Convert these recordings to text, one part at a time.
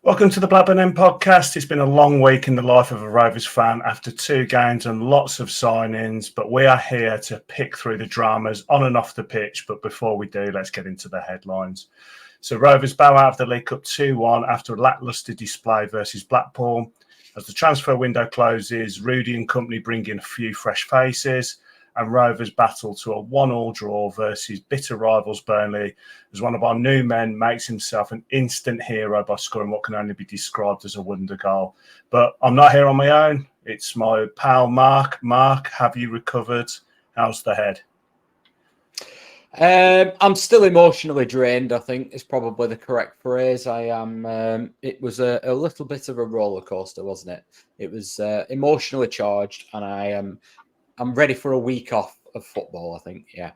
Welcome to the Blackburn podcast. It's been a long week in the life of a Rovers fan after 2 games and lots of signings, but we are here to pick through the dramas on and off the pitch. But before we do, let's get into the headlines. So Rovers bow out of the League Cup 2-1 after a lacklustre display versus Blackpool. As the transfer window closes, Rudy and company bring in a few fresh faces, and Rovers battle to a 1-1 draw versus bitter rivals Burnley, as one of our new men makes himself an instant hero by scoring what can only be described as a wonder goal. But I'm not here on my own. It's my pal Mark. Mark, have you recovered? How's the head? I'm still emotionally drained, I think is probably the correct phrase. I am. It was a little bit of a roller coaster, wasn't it? It was emotionally charged, and I'm ready for a week off of football, I think. Yeah.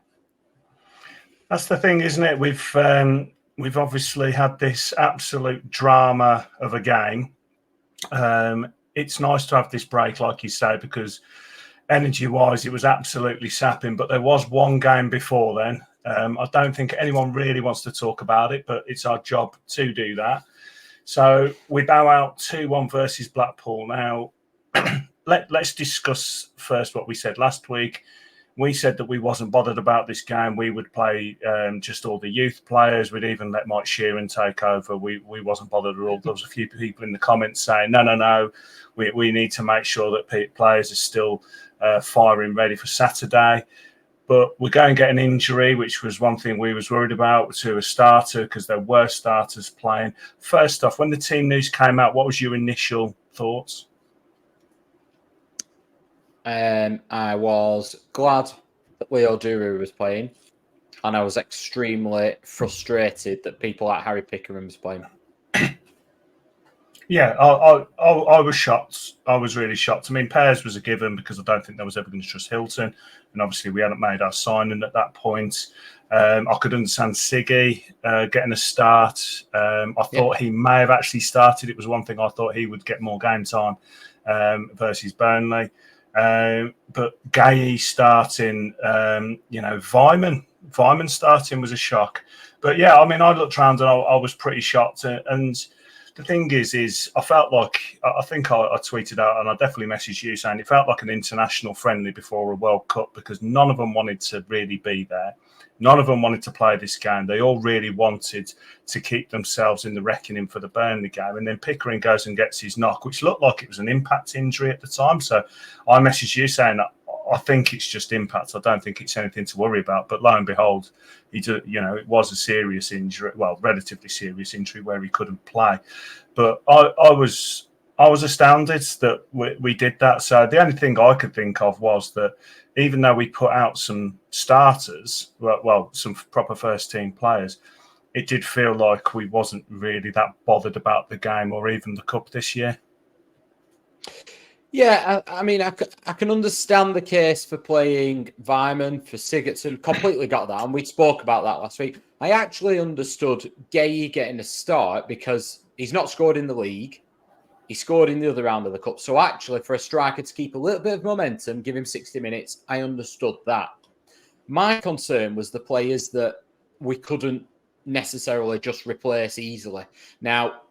That's the thing, isn't it? We've obviously had this absolute drama of a game. It's nice to have this break, like you say, because energy-wise, it was absolutely sapping. But there was one game before then. I don't think anyone really wants to talk about it, but it's our job to do that. So we bow out 2-1 versus Blackpool. Now, let's discuss first what we said last week. We said that we wasn't bothered about this game. We would play just all the youth players. We'd even let Mike Sheeran take over. We wasn't bothered at all. There was a few people in the comments saying, no. We need to make sure that players are still firing ready for Saturday. But we're going to get an injury, which was one thing we was worried about, to a starter because there were starters playing. First off, when the team news came out, what was your initial thoughts? I was glad that Leo Duru was playing, and I was extremely frustrated that people like Harry Pickering was playing. Yeah, I was shocked. I was really shocked. I mean, Pears was a given because I don't think there was ever going to trust Hilton, and obviously we hadn't made our signing at that point. I could understand Siggy getting a start. I thought he may have actually started. It was one thing I thought he would get more game time versus Burnley. But Gaye starting, Weimann starting was a shock. But yeah, I mean, I looked around and I was pretty shocked. And the thing is I felt like, I think I tweeted out and I definitely messaged you saying it felt like an international friendly before a World Cup because none of them wanted to really be there. None of them wanted to play this game. They all really wanted to keep themselves in the reckoning for the Burnley game. And then Pickering goes and gets his knock, which looked like it was an impact injury at the time. So I messaged you saying that I think it's just impact. I don't think it's anything to worry about. But lo and behold, it was a serious injury, well, relatively serious injury where he couldn't play. But I was astounded that we did that. So the only thing I could think of was that even though we put out some starters, well, some proper first-team players, it did feel like we wasn't really that bothered about the game or even the cup this year. Yeah, I mean, I can understand the case for playing Weimann, for Sigurdsson. Completely got that, and we spoke about that last week. I actually understood Gaye getting a start because he's not scored in the league. He scored in the other round of the cup. So actually, for a striker to keep a little bit of momentum, give him 60 minutes, I understood that. My concern was the players that we couldn't necessarily just replace easily. Now,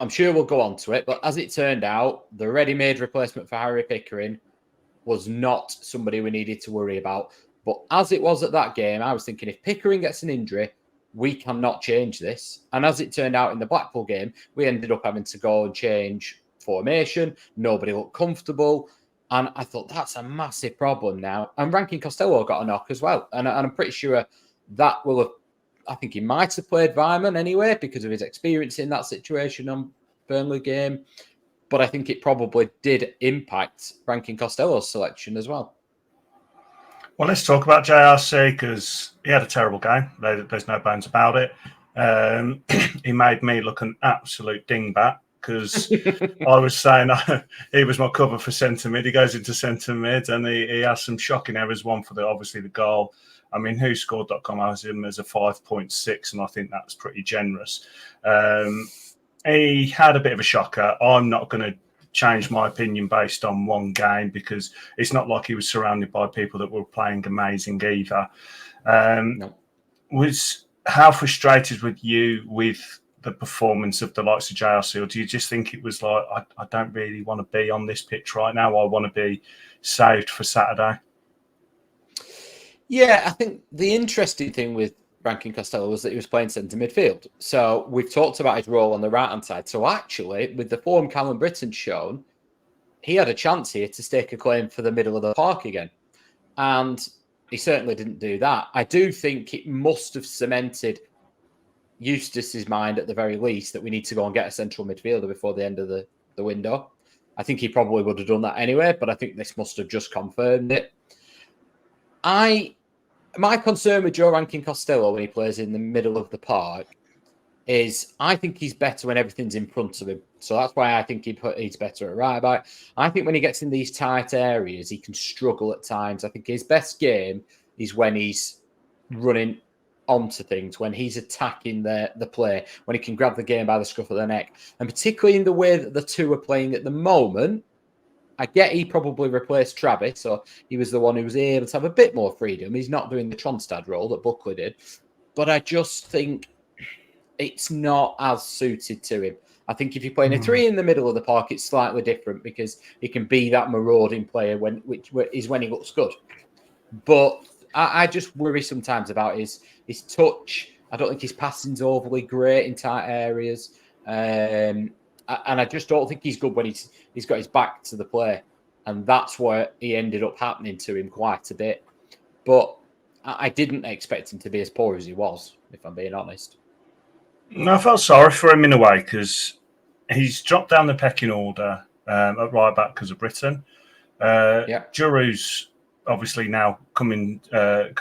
I'm sure we'll go on to it, but as it turned out, the ready-made replacement for Harry Pickering was not somebody we needed to worry about. But as it was at that game, I was thinking if Pickering gets an injury, we cannot change this. And as it turned out in the Blackpool game, we ended up having to go and change formation. Nobody looked comfortable. And I thought, that's a massive problem now. And Rankin Costello got a knock as well. And I'm pretty sure that will have, I think he might have played Weimann anyway because of his experience in that situation on Burnley game. But I think it probably did impact Rankin Costello's selection as well. Well, let's talk about JRC because he had a terrible game. There's no bones about it. He made me look an absolute dingbat because I was saying he was my cover for centre mid. He goes into centre mid and he has some shocking errors. One for obviously the goal. I mean, WhoScored.com has him as a 5.6, and I think that's pretty generous. He had a bit of a shocker. I'm not going to change my opinion based on one game because it's not like he was surrounded by people that were playing amazing either. No. How frustrated were you with the performance of the likes of JRC, or do you just think it was like, I don't really want to be on this pitch right now, I want to be saved for Saturday? Yeah, I think the interesting thing with Rankin Costello was that he was playing centre midfield. So we've talked about his role on the right-hand side. So actually, with the form Callum Britton's shown, he had a chance here to stake a claim for the middle of the park again. And he certainly didn't do that. I do think it must have cemented Eustace's mind at the very least that we need to go and get a central midfielder before the end of the window. I think he probably would have done that anyway, but I think this must have just confirmed it. My concern with Joe Rankin Costello when he plays in the middle of the park is I think he's better when everything's in front of him. So that's why I think he's better at right back. I think when he gets in these tight areas, he can struggle at times. I think his best game is when he's running onto things, when he's attacking the play, when he can grab the game by the scruff of the neck. And particularly in the way that the two are playing at the moment, I get he probably replaced Travis, so he was the one who was able to have a bit more freedom. He's not doing the Tronstad role that Buckley did. But I just think it's not as suited to him. I think if you're playing a three in the middle of the park, it's slightly different because he can be that marauding player which is when he looks good. But I just worry sometimes about his touch. I don't think his passing's overly great in tight areas. And I just don't think he's good when he's got his back to the play. And that's where he ended up happening to him quite a bit. But I didn't expect him to be as poor as he was, if I'm being honest. No, I felt sorry for him in a way because he's dropped down the pecking order at right back because of Britain. Giroux's obviously now coming to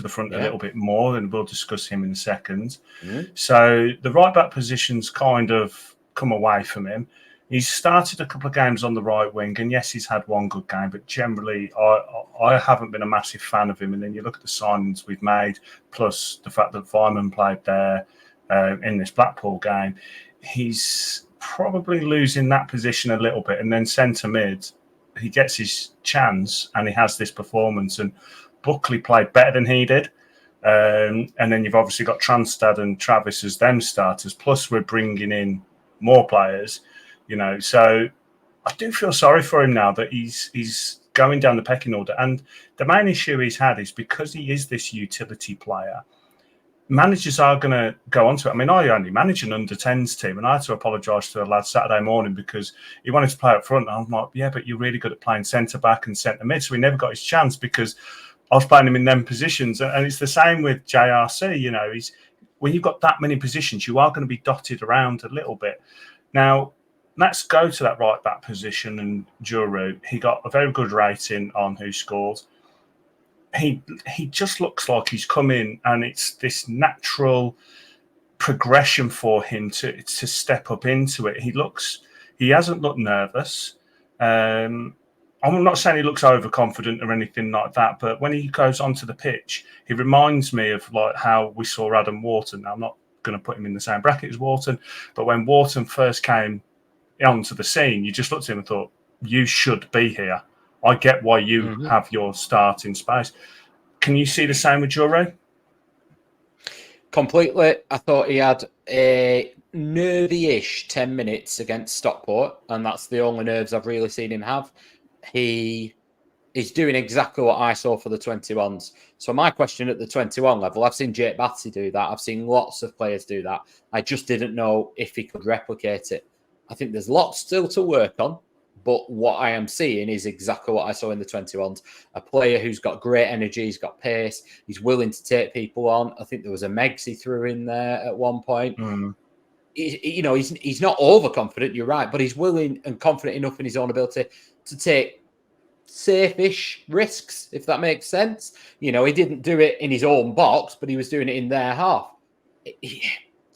the front a little bit more, and we'll discuss him in a second. So the right back position's kind of come away from him. He's started a couple of games on the right wing, and yes, he's had one good game, but generally I haven't been a massive fan of him. And then you look at the signings we've made, plus the fact that Weimann played there in this Blackpool game, he's probably losing that position a little bit. And then centre mid, he gets his chance and he has this performance, and Buckley played better than he did. And then you've obviously got Tronstad and Travis as them starters, plus we're bringing in more players, so I do feel sorry for him now that he's going down the pecking order. And the main issue he's had is because he is this utility player, managers are going to go onto it. I mean, I only manage an under-10s team, and I had to apologise to the lad Saturday morning because he wanted to play up front. And I'm like, yeah, but you're really good at playing centre-back and centre-mid. So he never got his chance because I was playing him in them positions. And it's the same with JRC, when you've got that many positions, you are going to be dotted around a little bit. Now, let's go to that right-back position, and Giroux, he got a very good rating on who scored. He just looks like he's come in and it's this natural progression for him to step up into it. He hasn't looked nervous. I'm not saying he looks overconfident or anything like that, but when he goes onto the pitch, he reminds me of like how we saw Adam Wharton. Now, I'm not going to put him in the same bracket as Wharton, but when Wharton first came onto the scene, you just looked at him and thought, you should be here. I get why you have your start in space. Can you see the same with Giroux? Completely. I thought he had a nervy-ish 10 minutes against Stockport, and that's the only nerves I've really seen him have. He is doing exactly what I saw for the 21s. So my question at the 21 level, I've seen Jake Batsy do that. I've seen lots of players do that. I just didn't know if he could replicate it. I think there's lots still to work on. But what I am seeing is exactly what I saw in the 21s. A player who's got great energy, he's got pace, he's willing to take people on. I think there was a Megs he threw in there at one point. He's not overconfident, you're right, but he's willing and confident enough in his own ability to take safe-ish risks, if that makes sense. He didn't do it in his own box, but he was doing it in their half.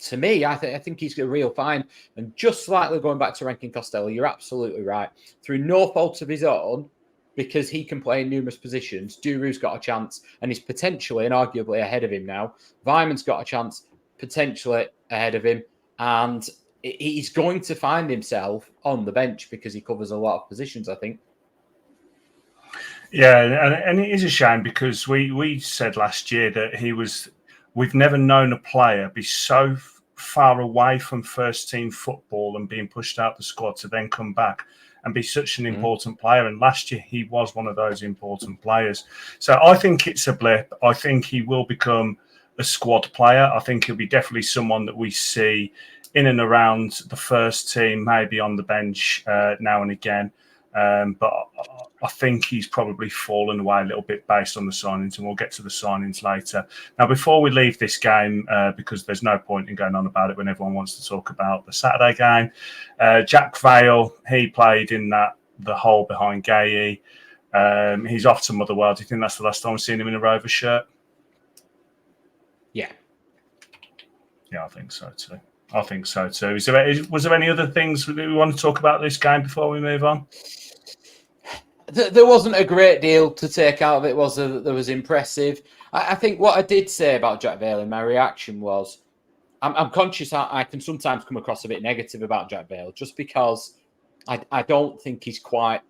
To me, I think he's a real find. And just slightly going back to Rankin Costello, you're absolutely right. Through no fault of his own, because he can play in numerous positions, Giroux's got a chance and he's potentially and arguably ahead of him now. Weimann's got a chance potentially ahead of him. And he's going to find himself on the bench because he covers a lot of positions, I think. Yeah, and it is a shame because we said last year that we've never known a player be so far away from first team football and being pushed out the squad to then come back and be such an important player. And last year he was one of those important players. So I think it's a blip. I think he will become a squad player. I think he'll be definitely someone that we see in and around the first team, maybe on the bench now and again. But I think he's probably fallen away a little bit based on the signings, and we'll get to the signings later. Now, before we leave this game, because there's no point in going on about it when everyone wants to talk about the Saturday game, Jack Vale, he played in the hole behind Gaye. He's off to Motherwell. Do you think that's the last time we've seen him in a Rovers shirt? Yeah. Yeah, I think so too. Was there any other things that we want to talk about this game before we move on? There wasn't a great deal to take out of it, was there? That was impressive. I think what I did say about Jack Vale in my reaction was, I'm conscious I can sometimes come across a bit negative about Jack Vale just because I don't think he's quite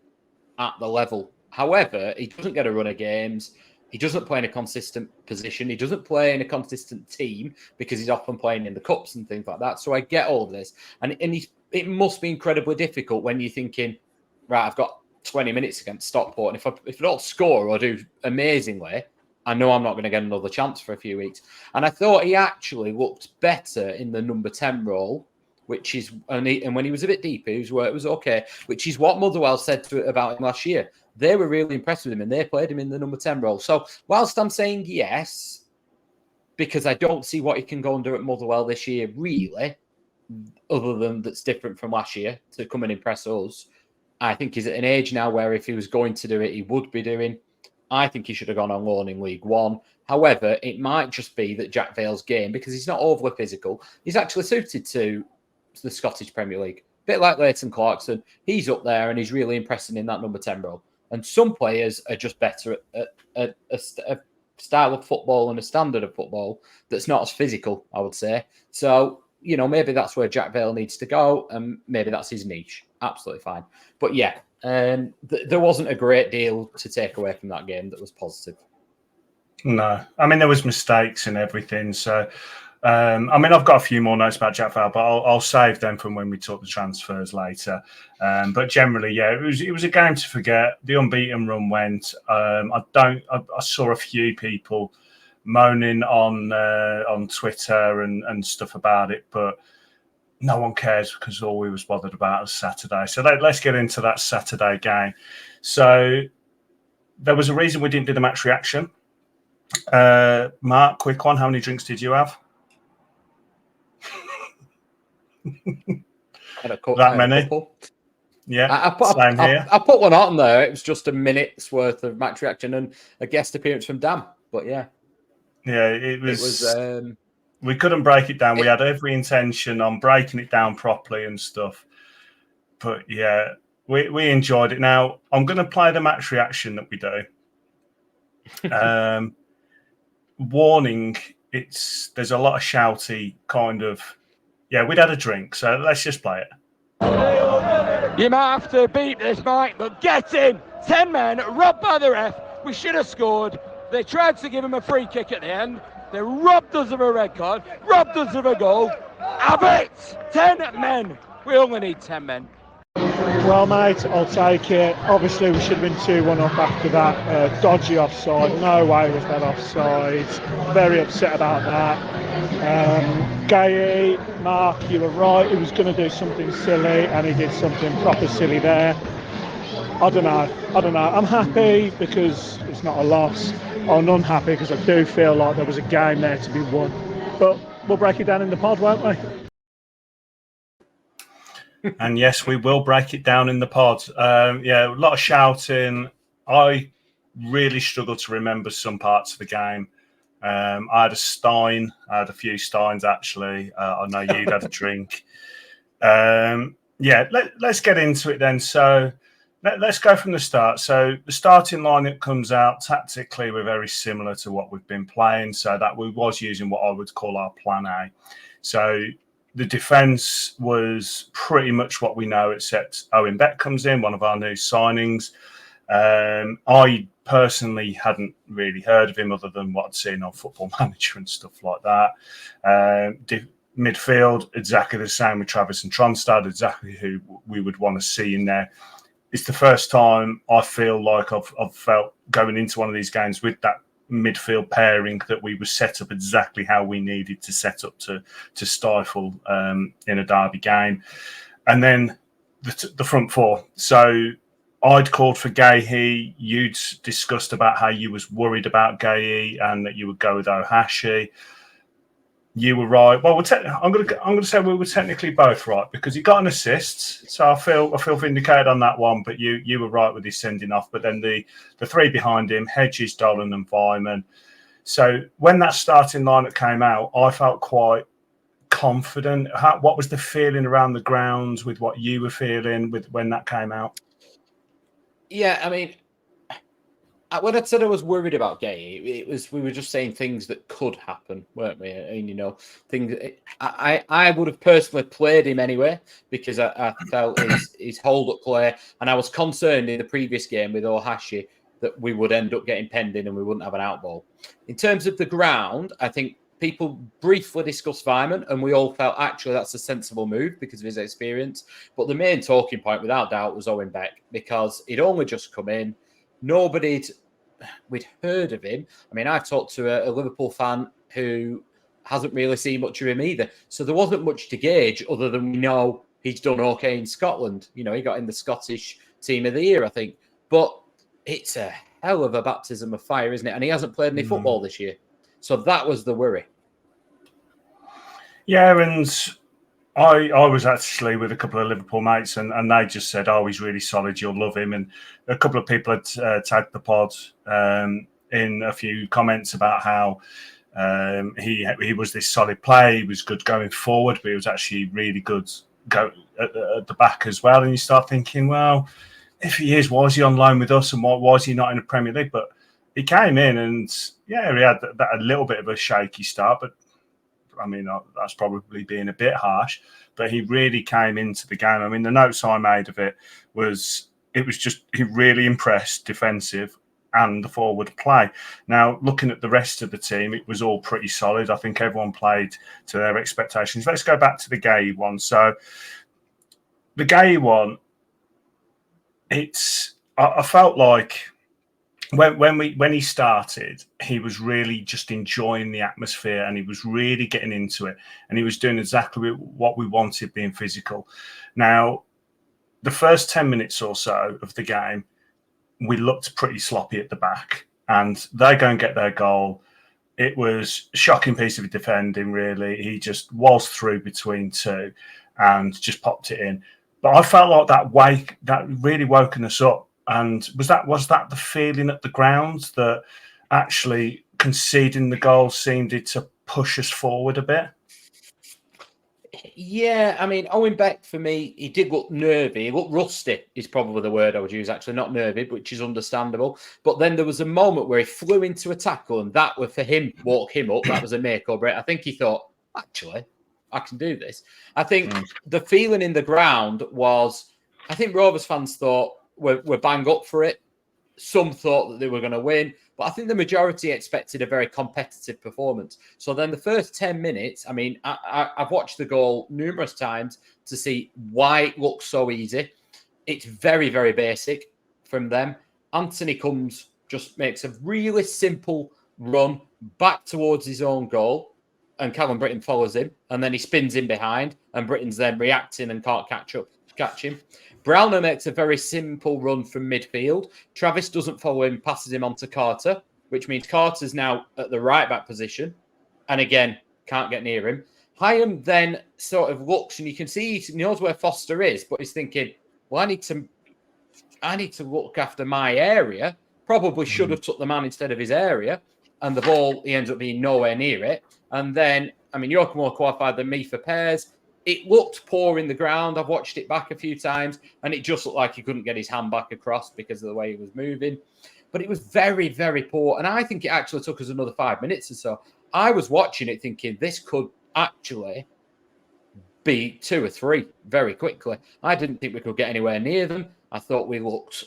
at the level. However, he doesn't get a run of games. He doesn't play in a consistent position. He doesn't play in a consistent team because he's often playing in the cups and things like that. So I get all of this. And it must be incredibly difficult when you're thinking, right, I've got 20 minutes against Stockport. And if I don't score or do amazingly, I know I'm not going to get another chance for a few weeks. And I thought he actually looked better in the number 10 role, which is, and when he was a bit deeper, it was okay, which is what Motherwell said about him last year. They were really impressed with him and they played him in the number 10 role. So whilst I'm saying yes, because I don't see what he can go and do at Motherwell this year, really, other than that's different from last year to come and impress us. I think he's at an age now where if he was going to do it, he would be doing. I think he should have gone on loan in League One. However, it might just be that Jack Vale's game, because he's not overly physical, he's actually suited to the Scottish Premier League. A bit like Leighton Clarkson, he's up there and he's really impressing in that number 10 role. And some players are just better at a style of football and a standard of football that's not as physical, I would say. So, maybe that's where Jack Vale needs to go, and maybe that's his niche. Absolutely fine. But yeah, there wasn't a great deal to take away from that game that was positive. No. I mean, there was mistakes and everything. So, I've got a few more notes about Jack Vale, but I'll save them from when we talk the transfers later. But generally, yeah, it was a game to forget. The unbeaten run went. I saw a few people moaning on Twitter and stuff about it, but no one cares because all we was bothered about was Saturday. So let's get into that Saturday game. So there was a reason we didn't do the match reaction. Mark, quick one. How many drinks did you have? That many? Couple. Yeah, same here. I put one on there. It was just a minute's worth of match reaction and a guest appearance from Dan. But yeah. Yeah, it was we couldn't break it down. We had every intention on breaking it down properly and stuff. But yeah, we enjoyed it. Now, I'm going to play the match reaction that we do. Warning, there's a lot of shouty kind of... Yeah, we'd had a drink, so let's just play it. You might have to beat this, Mike, but get in! 10 men, robbed by the ref. We should have scored. They tried to give him a free kick at the end. They robbed us of a red card, robbed us of a goal. Have it! 10 men. We only need 10 men. Well, mate, I'll take it. Obviously, we should have been 2-1 up after that. Dodgy offside. No way was that offside. Very upset about that. Gaye, Mark, you were right. He was going to do something silly, and he did something proper silly there. I don't know. I'm happy because it's not a loss. I'm unhappy because I do feel like there was a game there to be won. But we'll break it down in the pod, won't we? And yes, we will break it down in the pod. Yeah, a lot of shouting. I really struggled to remember some parts of the game. I had a stein. I had a few steins, actually. I know you'd had a drink. Yeah, let's get into it then. So let's go from the start. So the starting lineup comes out. Tactically, we're very similar to what we've been playing. So that we was using what I would call our plan A. So the defence was pretty much what we know, except Owen Beck comes in, one of our new signings. I personally hadn't really heard of him other than what I'd seen on Football Manager and stuff like that. midfield, exactly the same with Travis and Tronstad, exactly who we would want to see in there. It's the first time I feel like I've felt going into one of these games with that midfield pairing that we were set up exactly how we needed to set up to stifle in a derby game. And then the front four. So I'd called for Gaye. You'd discussed about how you was worried about Gaye and that you would go with Ohashi. You were right. Well, I'm going to say we were technically both right because he got an assist, so I feel vindicated on that one. But you were right with his sending off. But then the three behind him: Hedges, Dolan, and Weimann. So when that starting lineup came out, I felt quite confident. What was the feeling around the grounds with what you were feeling with when that came out? Yeah, I mean, when I said I was worried about Gaye, we were just saying things that could happen, weren't we? And things. I would have personally played him anyway because I felt his hold-up play, and I was concerned in the previous game with Ohashi that we would end up getting penned in and we wouldn't have an outball. In terms of the ground, I think people briefly discussed Weimann, and we all felt actually that's a sensible move because of his experience. But the main talking point, without doubt, was Owen Beck because he'd only just come in. We'd heard of him. I mean, I've talked to a Liverpool fan who hasn't really seen much of him either. So there wasn't much to gauge other than we know he's done okay in Scotland. He got in the Scottish Team of the Year, I think. But it's a hell of a baptism of fire, isn't it? And he hasn't played any football this year. So that was the worry. Yeah, and I was actually with a couple of Liverpool mates and they just said, oh, he's really solid, you'll love him. And a couple of people had tagged the pod in a few comments about how he was this solid play, he was good going forward, but he was actually really good at the back as well. And you start thinking, well, if he is, why is he on loan with us and why is he not in the Premier League? But he came in and, yeah, he had that a little bit of a shaky start, but I mean, that's probably being a bit harsh, but he really came into the game. I mean, the notes I made of it was just he really impressed defensive and the forward play. Now, looking at the rest of the team, it was all pretty solid. I think everyone played to their expectations. Let's go back to the Gaye one. So the Gaye one, I felt like when he started, he was really just enjoying the atmosphere and he was really getting into it and he was doing exactly what we wanted, being physical. Now, the first 10 minutes or so of the game, we looked pretty sloppy at the back and they go and get their goal. It was a shocking piece of defending, really. He just was through between two and just popped it in. But I felt like that really woken us up. And was that the feeling at the ground that actually conceding the goal seemed to push us forward a bit? Yeah, I mean, Owen Beck, for me, he did look nervy. He looked rusty is probably the word I would use, actually. Not nervy, which is understandable. But then there was a moment where he flew into a tackle and that was for him, woke him up. That was a make or break. I think he thought, actually, I can do this. I think the feeling in the ground was, I think Rovers fans thought, we're bang up for it. Some thought that they were going to win, but I think the majority expected a very competitive performance. So then the first 10 minutes, I mean, I've watched the goal numerous times to see why it looks so easy. It's very, very basic from them. Anthony just makes a really simple run back towards his own goal, and Callum Britton follows him, and then he spins in behind, and Britton's then reacting and can't catch him. Browner makes a very simple run from midfield. Travis doesn't follow him, passes him on to Carter, which means Carter's now at the right back position. And again, can't get near him. Hyam then sort of looks and you can see he knows where Foster is, but he's thinking, well, I need to look after my area. Probably should have took the man instead of his area. And the ball, he ends up being nowhere near it. And then, I mean, you're more qualified than me for pairs. It looked poor in the ground. I've watched it back a few times, and it just looked like he couldn't get his hand back across because of the way he was moving. But it was very, very poor. And I think it actually took us another 5 minutes or so. I was watching it thinking this could actually be 2 or 3 very quickly. I didn't think we could get anywhere near them. I thought we looked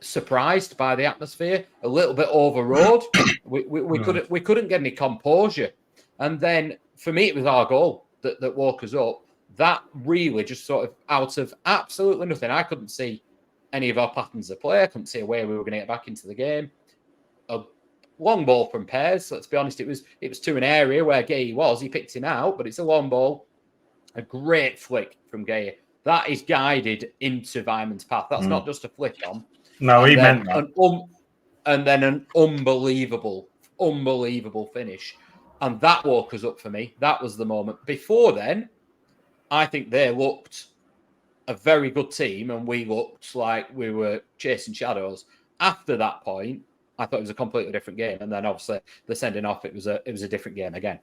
surprised by the atmosphere, a little bit overawed. We couldn't get any composure. And then for me, it was our goal that woke us up. That really just sort of out of absolutely nothing. I couldn't see any of our patterns of play. I couldn't see a way we were going to get back into the game. A long ball from Pears. Let's be honest, it was to an area where Gaye was. He picked him out, but it's a long ball. A great flick from Gaye. That is guided into Weimann's path. That's not just a flick on. No, he meant that. And then an unbelievable finish. And that woke us up for me. That was the moment. Before then, I think they looked a very good team and we looked like we were chasing shadows. After that point, I thought it was a completely different game. And then obviously the sending off, it was a different game again.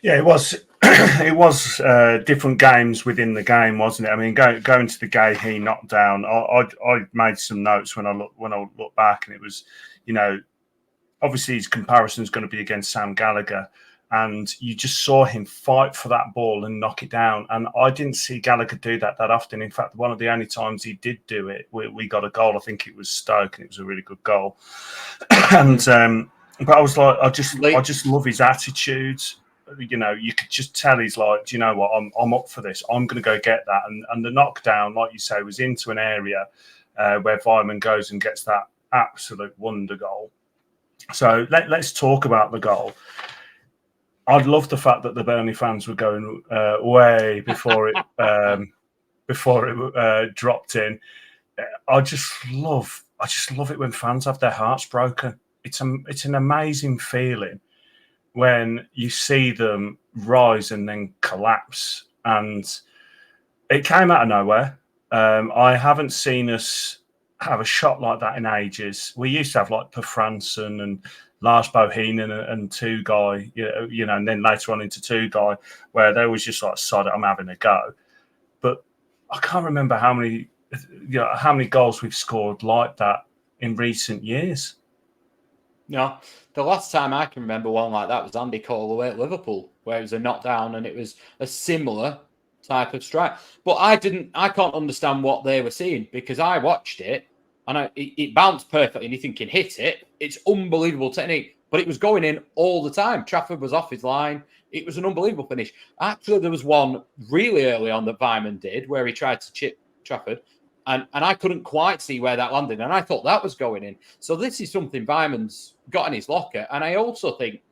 Yeah, it was. It was different games within the game, wasn't it? I mean, going to the Gaye he knocked down. I made some notes when I look back, and it was, obviously his comparison is going to be against Sam Gallagher, and you just saw him fight for that ball and knock it down. And I didn't see Gallagher do that often. In fact, one of the only times he did do it, we got a goal. I think it was Stoke, and it was a really good goal. And but I was like, I just love his attitude. You could just tell he's like, do you know what? I'm up for this. I'm going to go get that. And the knockdown, like you say, was into an area where Weimann goes and gets that absolute wonder goal. So let's talk about the goal. I'd love the fact that the Burnley fans were going way before it dropped in. I just love it when fans have their hearts broken. It's an amazing feeling when you see them rise and then collapse. And it came out of nowhere. I haven't seen us have a shot like that in ages. We used to have like Per Franson and Lars Bohinen and Two Guy, and then later on into Two Guy, where they was just like, sod it, I'm having a go. But I can't remember how many goals we've scored like that in recent years. No, the last time I can remember one like that was Andy Cole away at Liverpool, where it was a knockdown and it was a similar type of strike. But I can't understand what they were seeing, because I watched it and it bounced perfectly, and you're thinking, hit it. It's unbelievable technique, but it was going in all the time. Trafford was off his line. It was an unbelievable finish. Actually, there was one really early on that Weimann did where he tried to chip Trafford. And I couldn't quite see where that landed. And I thought that was going in. So this is something Weimann's got in his locker. And I also think,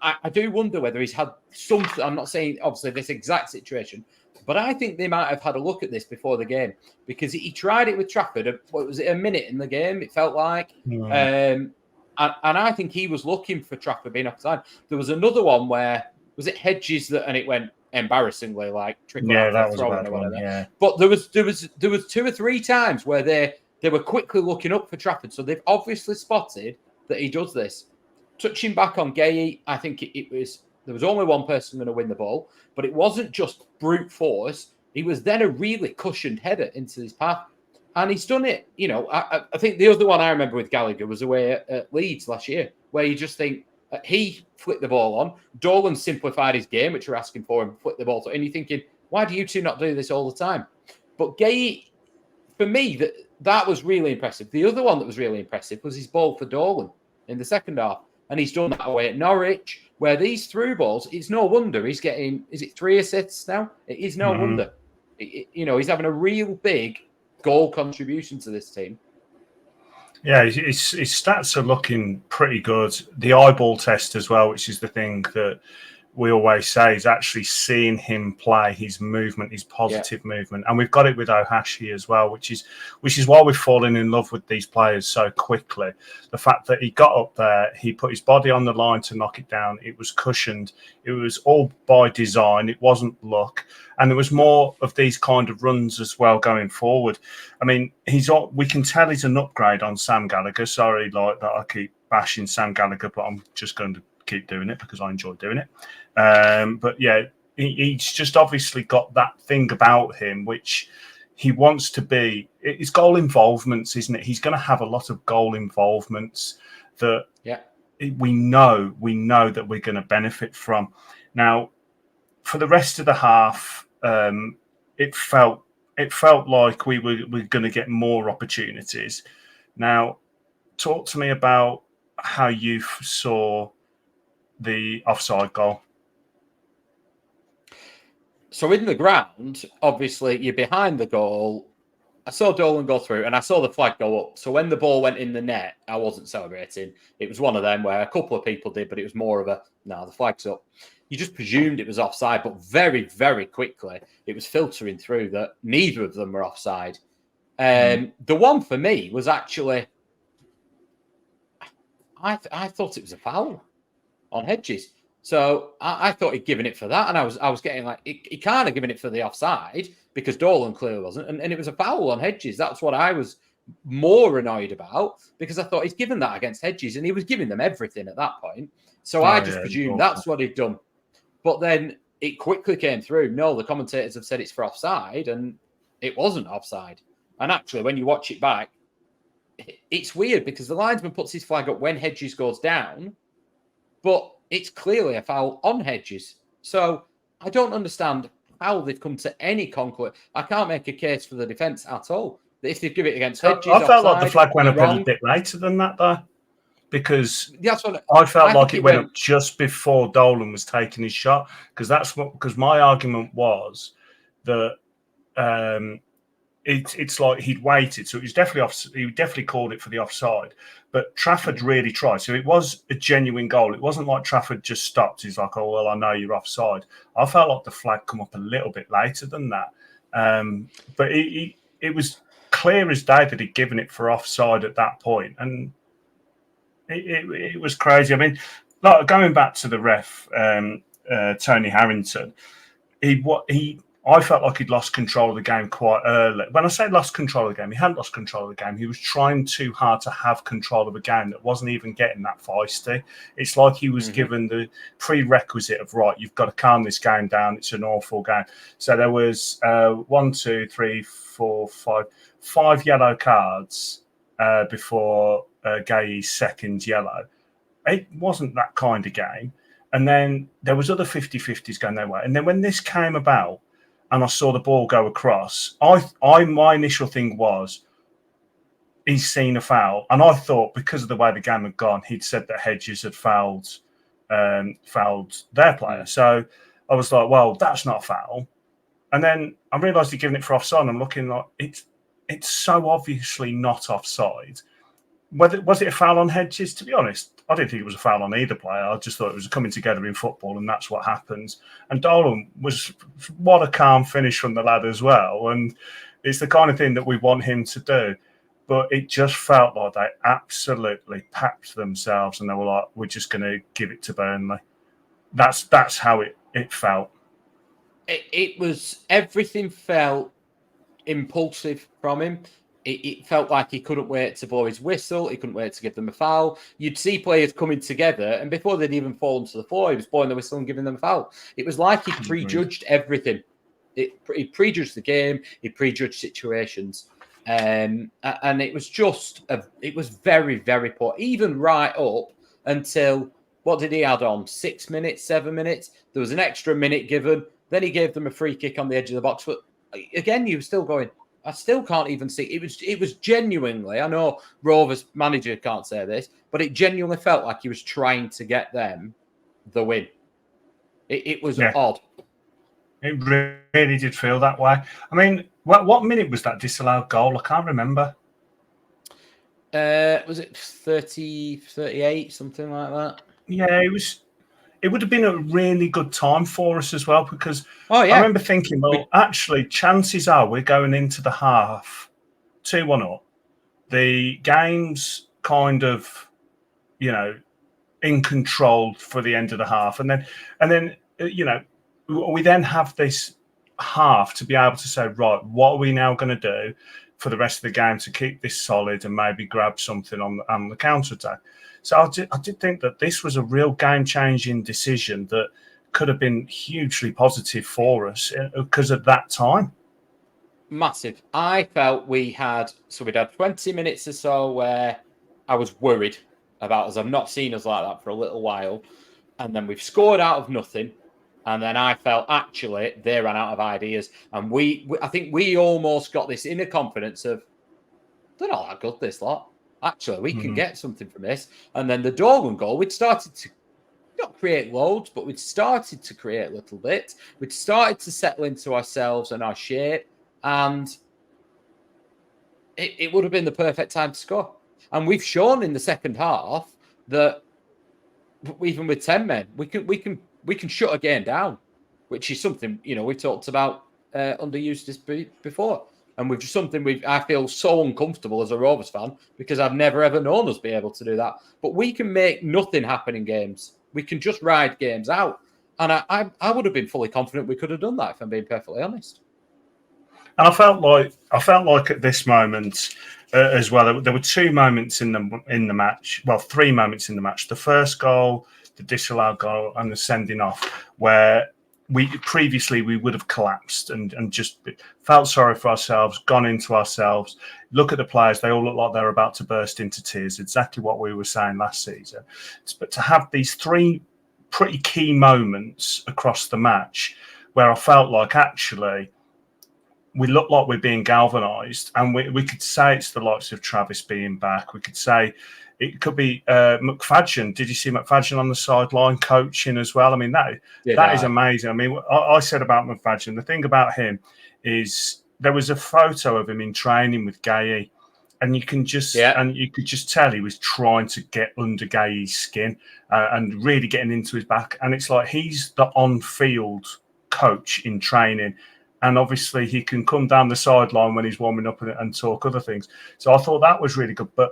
I do wonder whether he's had something. I'm not saying, obviously, this exact situation. But I think they might have had a look at this before the game. Because he tried it with Trafford. What was it, a minute in the game, it felt like. And I think he was looking for Trafford being offside. There was another one where, was it Hedges and it went embarrassingly like trickle out that was throwing a bad or whatever. one, yeah. But there was 2 or 3 times where they were quickly looking up for Trafford, so they've obviously spotted that he does this. Touching back on Gaye, I think there was only one person going to win the ball, but it wasn't just brute force. He was then a really cushioned header into his path, and he's done it. I think the other one I remember with Gallagher was away at Leeds last year, where you just think. He flicked the ball on. Dolan simplified his game, which we're asking for him, flicked the ball. And you're thinking, why do you two not do this all the time? But Gaye, for me, that was really impressive. The other one that was really impressive was his ball for Dolan in the second half. And he's done that away at Norwich, where these through balls, it's no wonder he's getting, is it 3 assists now? It is no wonder. He's having a real big goal contribution to this team. Yeah, his stats are looking pretty good. The eyeball test as well, which is the thing that we always say, is actually seeing him play, his movement, his positive movement. And we've got it with Ohashi as well, which is why we've fallen in love with these players so quickly. The fact that he got up there, he put his body on the line to knock it down. It was cushioned. It was all by design. It wasn't luck. And there was more of these kind of runs as well going forward. I mean, we can tell he's an upgrade on Sam Gallagher. Sorry, like that I keep bashing Sam Gallagher, but I'm just going to keep doing it because I enjoy doing it. But yeah, he's just obviously got that thing about him which he wants to be. It's goal involvements, isn't it? He's going to have a lot of goal involvements that we know that we're going to benefit from. Now, for the rest of the half, it felt like we were going to get more opportunities. Now, talk to me about how you saw the offside goal? So in the ground, obviously, you're behind the goal. I saw Dolan go through and I saw the flag go up. So when the ball went in the net, I wasn't celebrating. It was one of them where a couple of people did, but it was more of a, no, the flag's up. You just presumed it was offside, but very, very quickly, it was filtering through that neither of them were offside. The one for me was actually, I thought it was a foul on Hedges. So I thought he'd given it for that. And I was getting like, he can't have given it for the offside because Dolan clearly wasn't. And it was a foul on Hedges. That's what I was more annoyed about because I thought he's given that against Hedges and he was giving them everything at that point. So I just presumed that's what he'd done. But then it quickly came through. No, the commentators have said it's for offside and it wasn't offside. And actually, when you watch it back, it's weird because the linesman puts his flag up when Hedges goes down, but it's clearly a foul on Hedges. So I don't understand how they've come to any conclusion. I can't make a case for the defence at all. If they give it against Hedges, I felt like the offside, flag went up wrong. a bit later than that, though, because That's what I felt like think it went up just before Dolan was taking his shot. Because my argument was that it's like he'd waited, so it was definitely off. He definitely called it for the offside, but Trafford really tried. So it was a genuine goal. It wasn't like Trafford just stopped. He's like, "Oh well, I know you're offside." I felt like the flag come up a little bit later than that, but it was clear as day that he'd given it for offside at that point, and it was crazy. I mean, like, going back to the ref, Tony Harrington, I felt like he'd lost control of the game quite early. When I say lost control of the game, he hadn't lost control of the game. He was trying too hard to have control of a game that wasn't even getting that feisty. It's like he was given the prerequisite of, right, you've got to calm this game down. It's an awful game. So there was 5 yellow cards before Gaye's second yellow. It wasn't that kind of game. And then there was other 50-50s going their way. And then when this came about, and I saw the ball go across, my initial thing was, he's seen a foul. And I thought, because of the way the game had gone, he'd said that Hedges had fouled their player. So I was like, well, that's not a foul. And then I realised he'd given it for offside. And I'm looking like, it's so obviously not offside. Was it a foul on Hedges? To be honest, I didn't think it was a foul on either player. I just thought it was coming together in football, and that's what happens. And Dolan was, what a calm finish from the lad as well. And it's the kind of thing that we want him to do. But it just felt like they absolutely packed themselves, and they were like, we're just going to give it to Burnley. That's how it felt. It was, everything felt impulsive from him. It felt like he couldn't wait to blow his whistle. He couldn't wait to give them a foul. You'd see players coming together, and before they'd even fallen to the floor, he was blowing the whistle and giving them a foul. It was like he prejudged everything. He prejudged the game. He prejudged situations. And it was it was very, very poor. Even right up until, what did he add on? 6 minutes, 7 minutes? There was an extra minute given. Then he gave them a free kick on the edge of the box. But again, you were still going, I still can't even see. It was genuinely, I know Rovers manager can't say this, but it genuinely felt like he was trying to get them the win. It was odd. It really did feel that way. I mean, what minute was that disallowed goal? I can't remember. Was it 30, 38, something like that? Yeah, it would have been a really good time for us as well, because I remember thinking, well, actually, chances are we're going into the half 2-1 up. The game's kind of, in control for the end of the half. And then we then have this half to be able to say, right, what are we now going to do for the rest of the game to keep this solid and maybe grab something on the counter-attack? So I did think that this was a real game-changing decision that could have been hugely positive for us because of that time. Massive. I felt we'd had 20 minutes or so where I was worried about us. I've not seen us like that for a little while. And then we've scored out of nothing. And then I felt, actually, they ran out of ideas. And I think we almost got this inner confidence of, they're not that good, this lot. Actually, we can get something from this. And then the Dolan goal, we'd started to create loads, but we'd started to create a little bit. We'd started to settle into ourselves and our shape, and it would have been the perfect time to score. And we've shown in the second half that even with 10 men, we can shut a game down, which is something we've talked about under Eustace before. And I feel so uncomfortable as a Rovers fan because I've never ever known us be able to do that. But we can make nothing happen in games. We can just ride games out. And I would have been fully confident we could have done that, if I'm being perfectly honest. And I felt like at this moment as well. There were two moments in the match. Well, three moments in the match. The first goal, the disallowed goal, and the sending off, where we would have collapsed and just felt sorry for ourselves, gone into ourselves. Look at the players; they all look like they're about to burst into tears. Exactly what we were saying last season. But to have these three pretty key moments across the match, where I felt like actually we look like we're being galvanised, and we could say it's the likes of Travis being back. We could say it could be McFadden. Did you see McFadden on the sideline coaching as well? I mean, that is amazing. I mean, I said about McFadden, the thing about him is there was a photo of him in training with Gaye, and you could just tell he was trying to get under Gaye's skin and really getting into his back. And it's like he's the on-field coach in training. And obviously he can come down the sideline when he's warming up and talk other things. So I thought that was really good. But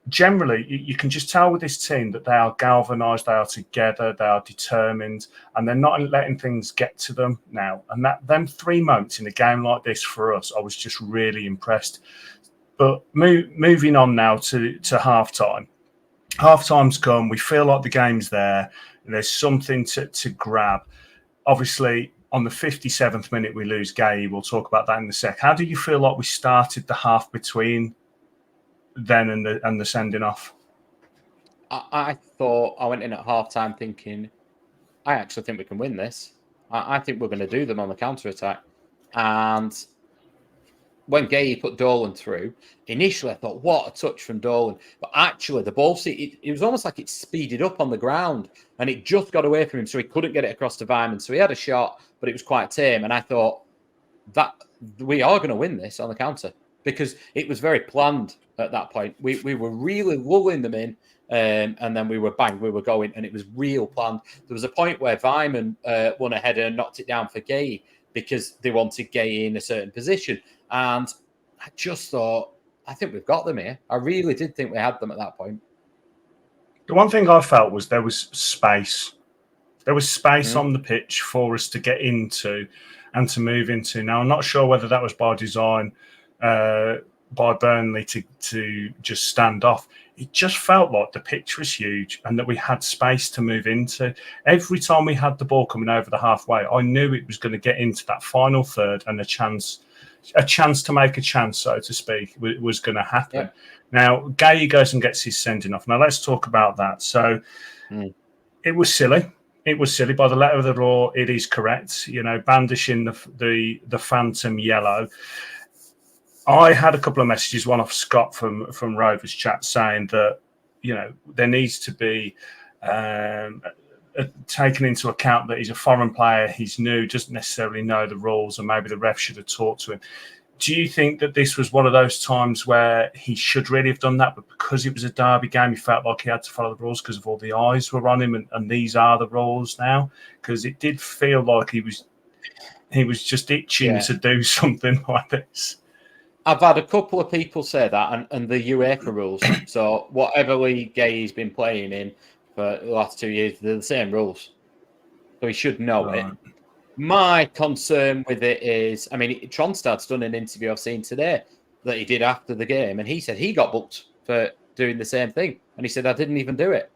generally, you can just tell with this team that they are galvanised, they are together, they are determined, and they're not letting things get to them now. And them 3 moments in a game like this for us, I was just really impressed. But moving on now to half-time. Half-time's come. We feel like the game's there. There's something to grab. Obviously, on the 57th minute, we lose Gaye. We'll talk about that in a sec. How do you feel like we started the half between then and the sending off? I thought I went in at half-time thinking, I actually think we can win this. I think we're going to do them on the counter-attack. And when Gaye put Dolan through, initially I thought, what a touch from Dolan. But actually, the ball, it was almost like it speeded up on the ground and it just got away from him, so he couldn't get it across to Weimann. So he had a shot, but it was quite tame. And I thought that we are going to win this on the counter because it was very planned at that point. We were really lulling them in, and then we were going, and it was real planned. There was a point where Weimann won a header and knocked it down for Gaye because they wanted Gaye in a certain position. And I just thought, I think we've got them here. I really did think we had them at that point. The one thing I felt was there was space. There was space on the pitch for us to get into and to move into. Now, I'm not sure whether that was by design by Burnley to just stand off. It just felt like the pitch was huge and that we had space to move into. Every time we had the ball coming over the halfway, I knew it was going to get into that final third and a chance to make a chance, so to speak, was going to happen. Yeah. Now, Gaye goes and gets his sending off. Now, let's talk about that. So it was silly. It was silly. By the letter of the law, it is correct. Bandishing the phantom yellow. I had a couple of messages, one off Scott from Rovers chat saying that, there needs to be taken into account that he's a foreign player, he's new, doesn't necessarily know the rules, and maybe the ref should have talked to him. Do you think that this was one of those times where he should really have done that, but because it was a derby game, he felt like he had to follow the rules because of all the eyes were on him, and these are the rules now? Because it did feel like he was just itching to do something like this. I've had a couple of people say that, and the UEFA rules. So whatever league Gaye's been playing in for the last 2 years, they're the same rules. So he should know it. My concern with it is, Tronstad's done an interview I've seen today that he did after the game, and he said he got booked for doing the same thing. And he said, I didn't even do it.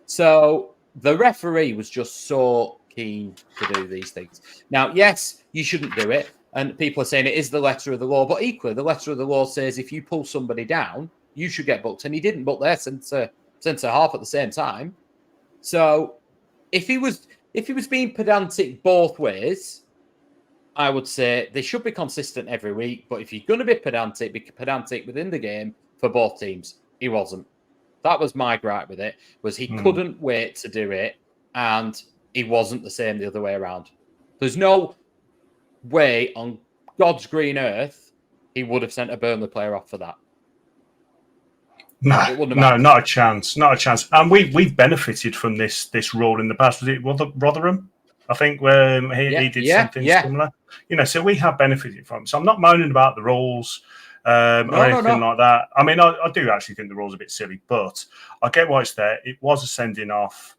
So the referee was just so keen to do these things. Now, yes, you shouldn't do it. And people are saying it is the letter of the law, but equally, the letter of the law says if you pull somebody down, you should get booked. And he didn't book their centre half at the same time. So if he was being pedantic both ways, I would say they should be consistent every week. But if you're going to be pedantic within the game for both teams. He wasn't. That was my gripe with it, was he couldn't wait to do it. and he wasn't the same the other way around. There's no way on God's green earth he would have sent a Burnley player off for that. No, not a chance, not a chance. And we've benefited from this rule in the past. Was it Rotherham? I think where he did something similar. So we have benefited from it. So I'm not moaning about the rules or anything like that. I mean, I do actually think the rules are a bit silly, but I get why it's there. It was a sending off.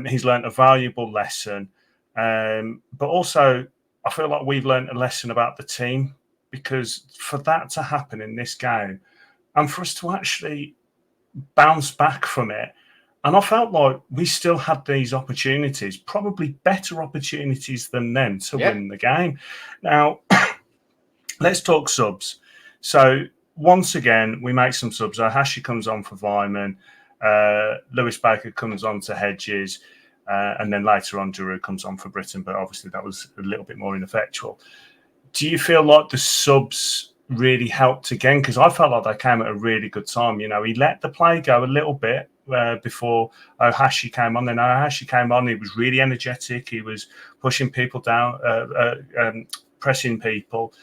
He's learned a valuable lesson. But also, I feel like we've learned a lesson about the team, because for that to happen in this game and for us to actually bounce back from it, and I felt like we still had these opportunities, probably better opportunities than them to win the game. Now, let's talk subs. So once again, we make some subs. Hashi comes on for Weimann. Lewis Baker comes on to Hedges. And then later on, Giroud comes on for Britain. But obviously that was a little bit more ineffectual. Do you feel like the subs really helped again? Because I felt like they came at a really good time. He let the play go a little bit before Hashi came on. Then Hashi came on. He was really energetic. He was pushing people down, pressing people.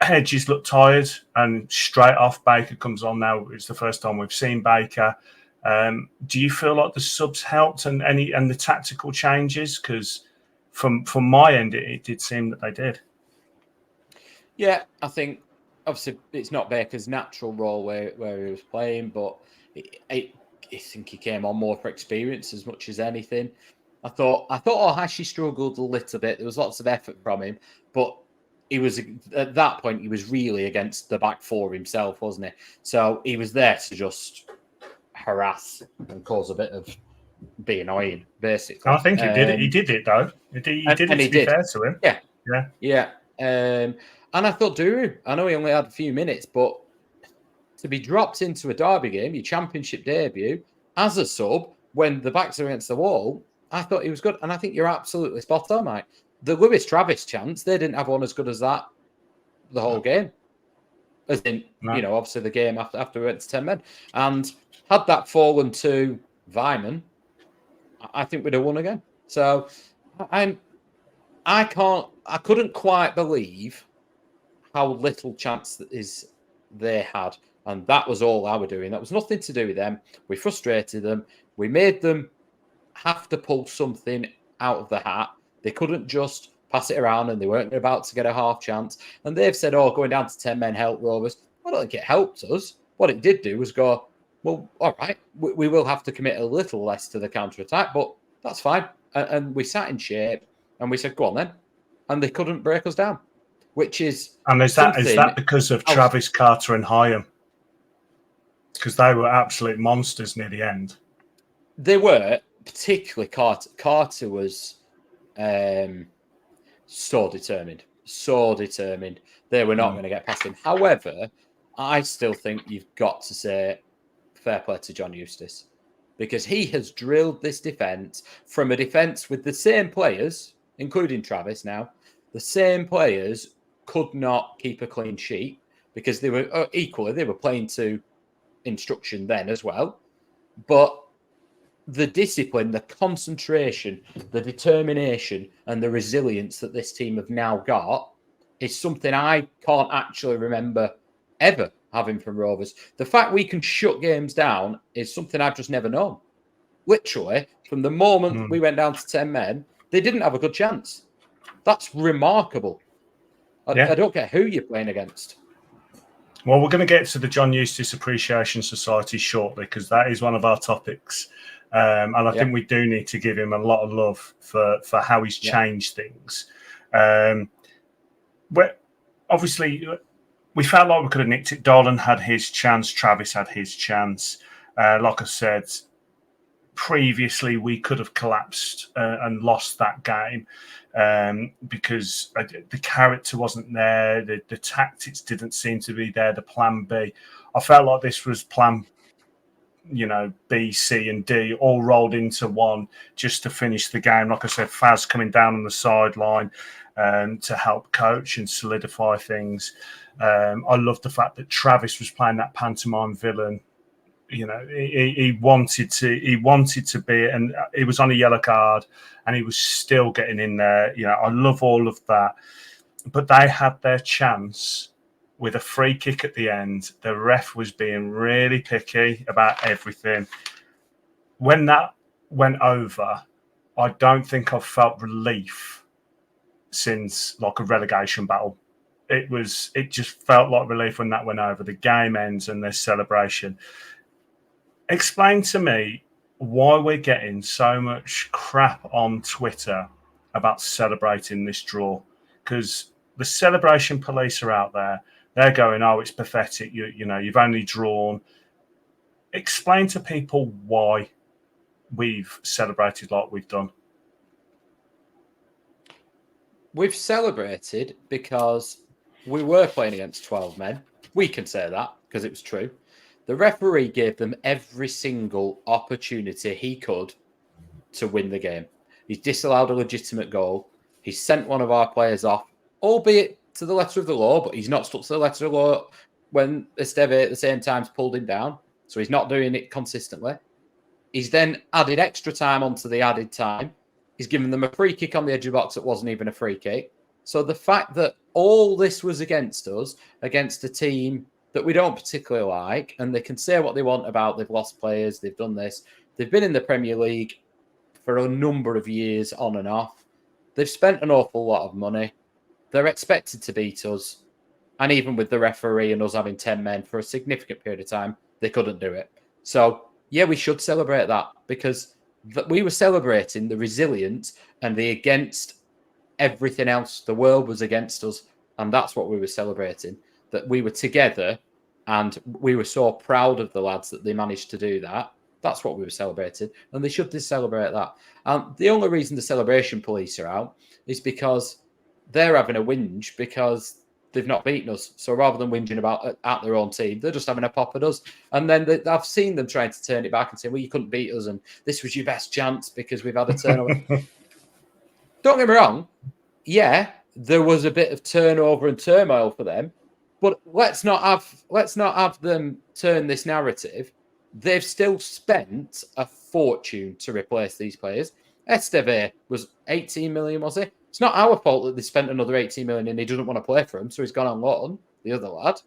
Hedges looked tired, and straight off Baker comes on. Now it's the first time we've seen Baker. Do you feel like the subs helped and the tactical changes? Because from my end, it did seem that they did. Yeah, I think obviously it's not Baker's natural role where he was playing, but I think he came on more for experience as much as anything. I thought Hashi struggled a little bit. There was lots of effort from him, but he was at that point he was really against the back four himself, wasn't he? So he was there to just harass and cause a bit of be annoying, basically. I think he did it. He did it though. He did it. To be fair to him. Yeah. And I thought, I know he only had a few minutes, but to be dropped into a derby game, your championship debut, as a sub, when the backs are against the wall, I thought he was good. And I think you're absolutely spot on, Mike. The Lewis Travis chance, they didn't have one as good as that the whole game. As in, obviously the game after we went to 10 men. And had that fallen to Weimann, I think we'd have won again. So I couldn't quite believe how little chance they had. And that was all I were doing. That was nothing to do with them. We frustrated them. We made them have to pull something out of the hat. They couldn't just pass it around, and they weren't about to get a half chance. And they've said, going down to 10 men helped Rovers. I don't think it helped us. What it did do was go, well, all right, we will have to commit a little less to the counter-attack, but that's fine. And we sat in shape, and we said, go on then. And they couldn't break us down, which is... And is that because of Travis, Carter and Hyam? Because they were absolute monsters near the end. They were, particularly Carter. Carter was so determined. They were not going to get past him. However, I still think you've got to say fair play to John Eustace, because he has drilled this defence from a defence with the same players, including Travis now. The same players could not keep a clean sheet because they were equally, they were playing to instruction then as well. But the discipline, the concentration, the determination and the resilience that this team have now got is something I can't actually remember ever having from Rovers. The fact we can shut games down is something I've just never known. Literally, from the moment we went down to 10 men, they didn't have a good chance. That's remarkable. I don't care who you're playing against. Well, we're going to get to the John Eustace Appreciation Society shortly, because that is one of our topics. And I think we do need to give him a lot of love for how he's changed things. Obviously, we felt like we could have nicked it. Dolan had his chance. Travis had his chance. Like I said, previously we could have collapsed and lost that game because the character wasn't there. The tactics didn't seem to be there. The plan B. I felt like this was plan B, C and D all rolled into one just to finish the game. Like I said, Faz coming down on the sideline to help coach and solidify things. I love the fact that Travis was playing that pantomime villain You know, he wanted to be, and he was on a yellow card, and he was still getting in there. You know, I love all of that, but they had their chance with a free kick at the end. The ref was being really picky about everything. When that went over, I don't think I've felt relief since like a relegation battle. It just felt like relief when that went over. The game ends and there's celebration. Explain to me why we're getting so much crap on Twitter about celebrating this draw, because the celebration police are out there. They're going, oh, it's pathetic. You know, you've only drawn. Explain to people why we've celebrated like we've done. We've celebrated because we were playing against 12 men. We can say that because it was true. The referee gave them every single opportunity he could to win the game. He's disallowed a legitimate goal. He sent one of our players off, albeit to the letter of the law, but he's not stuck to the letter of the law when Esteve at the same time pulled him down. So he's not doing it consistently. He's then added extra time onto the added time. He's given them a free kick on the edge of the box that wasn't even a free kick. So the fact that all this was against us, against a team that we don't particularly like, and they can say what they want about they've lost players, they've done this. They've been in the Premier League for a number of years on and off. They've spent an awful lot of money. They're expected to beat us. And even with the referee and us having 10 men for a significant period of time, they couldn't do it. So, yeah, we should celebrate that because we were celebrating the resilience and the against everything else. The world was against us. And that's what we were celebrating, that we were together and we were so proud of the lads that they managed to do that. That's what we were celebrating. And they should celebrate that. The only reason the celebration police are out is because they're having a whinge because they've not beaten us. So rather than whinging about at their own team, they're just having a pop at us. And then I've seen them trying to turn it back and say, well, you couldn't beat us and this was your best chance because we've had a turnover. Don't get me wrong. Yeah, there was a bit of turnover and turmoil for them, but let's not have them turn this narrative. They've still spent a fortune to replace these players. Esteve was 18 million, was it? It's not our fault that they spent another 18 million and he doesn't want to play for them, so he's gone on loan, the other lad.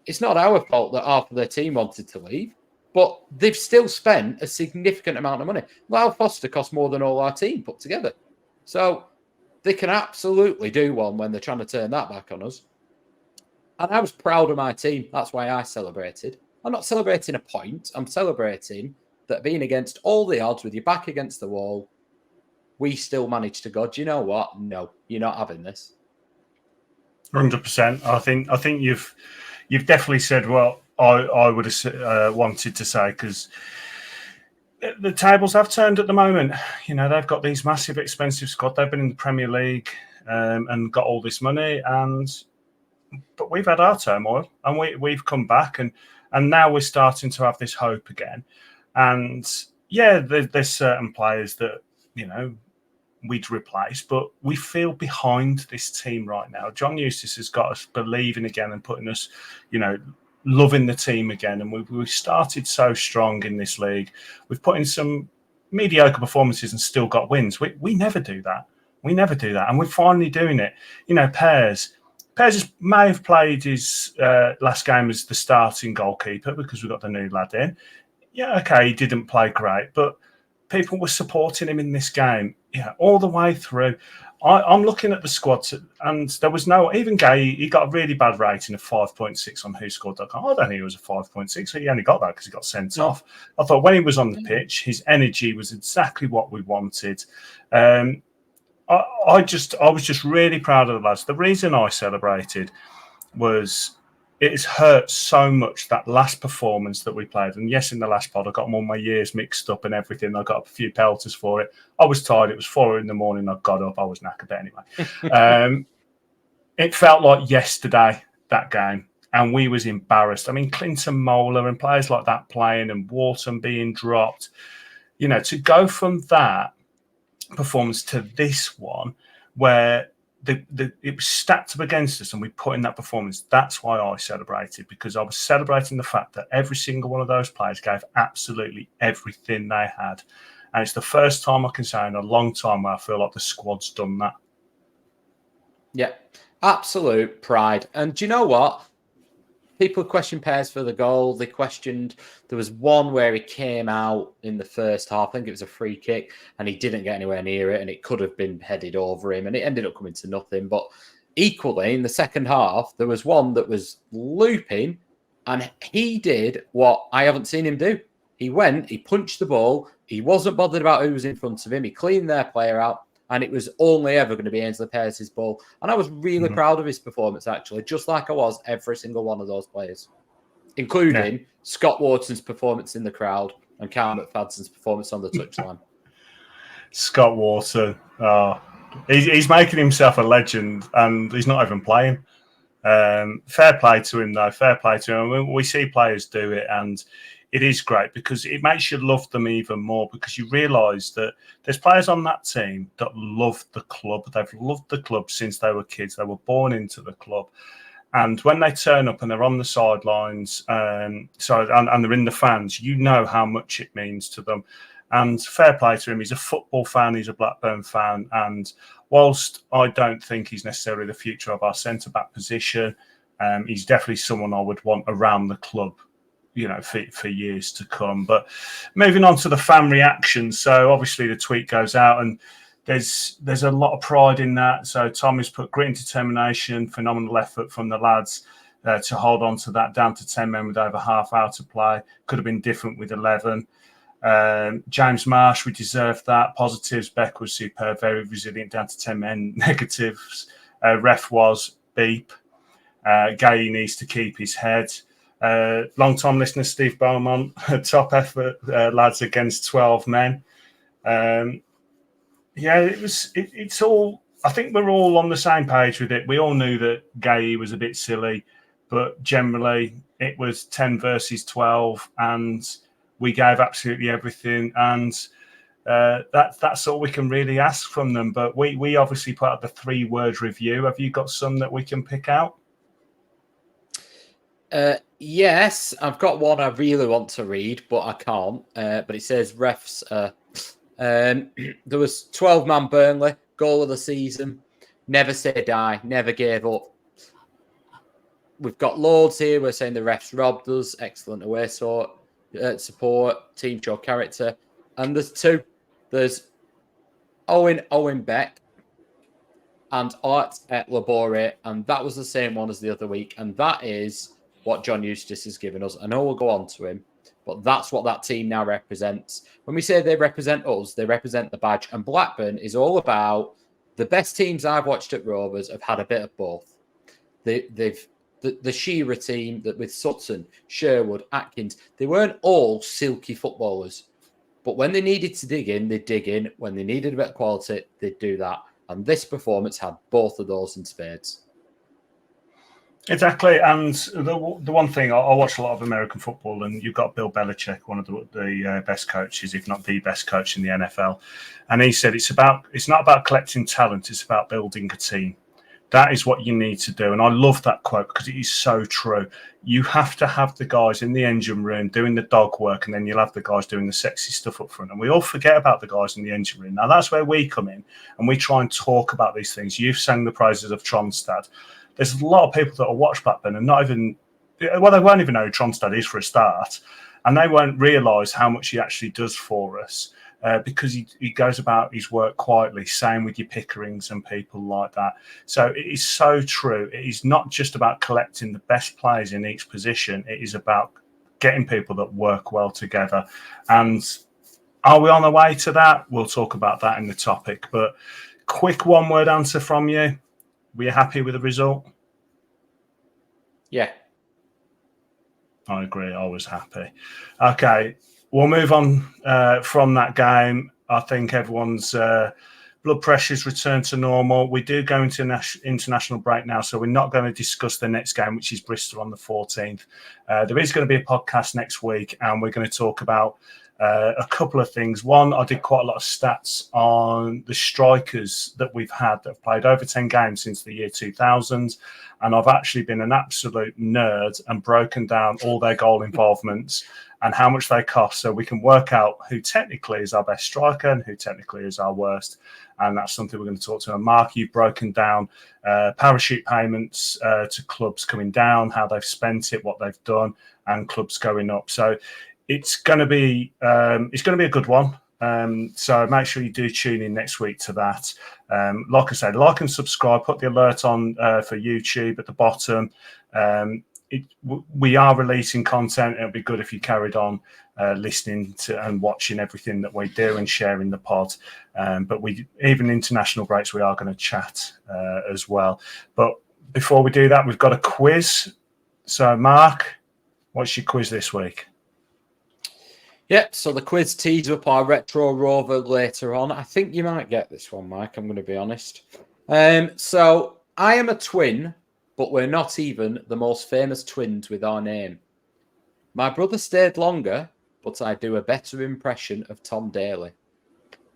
It's not our fault that half of their team wanted to leave, but they've still spent a significant amount of money. Lyle Foster cost more than all our team put together. So they can absolutely do one when they're trying to turn that back on us. And I was proud of my team. That's why I celebrated. I'm not celebrating a point. I'm celebrating that being against all the odds with your back against the wall, we still managed to go, do you know what? No, you're not having this. 100%. I think you've definitely said what I would have wanted to say, because the tables have turned at the moment. You know, they've got these massive, expensive squad. They've been in the Premier League and got all this money, but we've had our turmoil and we've come back and now we're starting to have this hope again. And yeah, there's certain players that, you know, we'd replace, but we feel behind this team right now. John Eustace has got us believing again and putting us, you know, loving the team again. And we started so strong in this league. We've put in some mediocre performances and still got wins. We never do that. We never do that. And we're finally doing it. You know, Pears may have played his last game as the starting goalkeeper because we got the new lad in. Yeah, okay, he didn't play great, but people were supporting him in this game, yeah, all the way through. I'm looking at the squads, and there was no, even Gaye, he got a really bad rating of 5.6 on WhoScored.com. I don't think it was a 5.6, so he only got that because he got sent off. I thought when he was on the pitch, his energy was exactly what we wanted. I was just really proud of the lads. The reason I celebrated was it has hurt so much, that last performance that we played. And yes, in the last pod, I got all my years mixed up and everything. I got a few pelters for it. I was tired. It was 4 a.m. I got up. I was knackered anyway. It felt like yesterday, that game. And we was embarrassed. I mean, Clinton Mola and players like that playing and Wharton being dropped. You know, to go from that performance to this one where it was stacked up against us and we put in that performance. That's why I celebrated, because I was celebrating the fact that every single one of those players gave absolutely everything they had. And it's the first time I can say in a long time where I feel like the squad's done that. Yeah, absolute pride. And do you know what? People questioned Pears for the goal. They questioned, there was one where he came out in the first half. I think it was a free kick and he didn't get anywhere near it and it could have been headed over him and it ended up coming to nothing. But equally, in the second half, there was one that was looping and he did what I haven't seen him do. He went, he punched the ball. He wasn't bothered about who was in front of him. He cleaned their player out. And it was only ever going to be Ainsley Pearce's ball. And I was really proud of his performance, actually, just like I was every single one of those players, including Scott Wharton's performance in the crowd and Carl McFadson's performance on the touchline. Scott Wharton, he's making himself a legend and he's not even playing. Fair play to him, though. Fair play to him. We see players do it and it is great because it makes you love them even more because you realise that there's players on that team that love the club. They've loved the club since they were kids. They were born into the club. And when they turn up and they're on the sidelines, and they're in the fans, you know how much it means to them. And fair play to him. He's a football fan. He's a Blackburn fan. And whilst I don't think he's necessarily the future of our centre-back position, he's definitely someone I would want around the club, you know, for years to come. But moving on to the fan reaction. So obviously the tweet goes out and there's a lot of pride in that. So Tom has put grit and determination, phenomenal effort from the lads to hold on to that down to 10 men with over half hour to play. Could have been different with 11. James Marsh, we deserved that. Positives, Beck was superb, very resilient down to 10 men. Negatives, ref was beep. Gaye needs to keep his head. Long-time listener Steve Beaumont, top effort, lads, against 12 men. It's all, I think we're all on the same page with it. We all knew that Gaye was a bit silly, but generally it was 10 versus 12 and we gave absolutely everything. And that's all we can really ask from them. But we obviously put out the 3-word review. Have you got some that we can pick out? Yes, I've got one I really want to read, but I can't. But it says refs. There was 12-man Burnley, goal of the season. Never say die, never gave up. We've got loads here. We're saying the refs robbed us. Excellent away support, team show character. And there's 2. There's Owen Beck and Art et Labore. And that was the same one as the other week. And that is what John Eustace has given us. I know we'll go on to him, but that's what that team now represents. When we say they represent us, they represent the badge. And Blackburn is all about the best teams I've watched at Rovers have had a bit of both. The Shearer team that with Sutton, Sherwood, Atkins, they weren't all silky footballers. But when they needed to dig in, they'd dig in. When they needed a bit of quality, they'd do that. And this performance had both of those in spades. Exactly, and the one thing, I watch a lot of American football, and you've got Bill Belichick, one of the best coaches, if not the best coach in the NFL, and he said it's not about collecting talent, it's about building a team. That is what you need to do, and I love that quote because it is so true. You have to have the guys in the engine room doing the dog work, and then you'll have the guys doing the sexy stuff up front, and we all forget about the guys in the engine room. Now, that's where we come in, and we try and talk about these things. You've sang the praises of Tronstad. There's a lot of people that will watch Blackburn and not even, well, they won't even know who Tronstad is for a start, and they won't realise how much he actually does for us because he goes about his work quietly. Same with your Pickerings and people like that. So it is so true. It is not just about collecting the best players in each position. It is about getting people that work well together. And are we on the way to that? We'll talk about that in the topic. But quick 1-word answer from you. Were you happy with the result? Yeah. I agree. I was happy. Okay, we'll move on from that game. I think everyone's blood pressure's returned to normal. We do go into international break now, so we're not going to discuss the next game, which is Bristol on the 14th. There is going to be a podcast next week, and we're going to talk about A couple of things. One, I did quite a lot of stats on the strikers that we've had that have played over 10 games since the year 2000. And I've actually been an absolute nerd and broken down all their goal involvements and how much they cost, so we can work out who technically is our best striker and who technically is our worst. And that's something we're going to talk to. And Mark, you've broken down parachute payments to clubs coming down, how they've spent it, what they've done, and clubs going up. So it's going to be a good one. So make sure you do tune in next week to that. Like I said, like and subscribe. Put the alert on for YouTube at the bottom. We are releasing content. It'll be good if you carried on listening to and watching everything that we do and sharing the pod. But even international breaks, we are going to chat as well. But before we do that, we've got a quiz. So, Mark, what's your quiz this week? Yep, so the quiz tees up our retro rover later on. I think you might get this one, Mike, I'm going to be honest. So I am a twin, but we're not even the most famous twins with our name. My brother stayed longer, but I do a better impression of Tom Daly.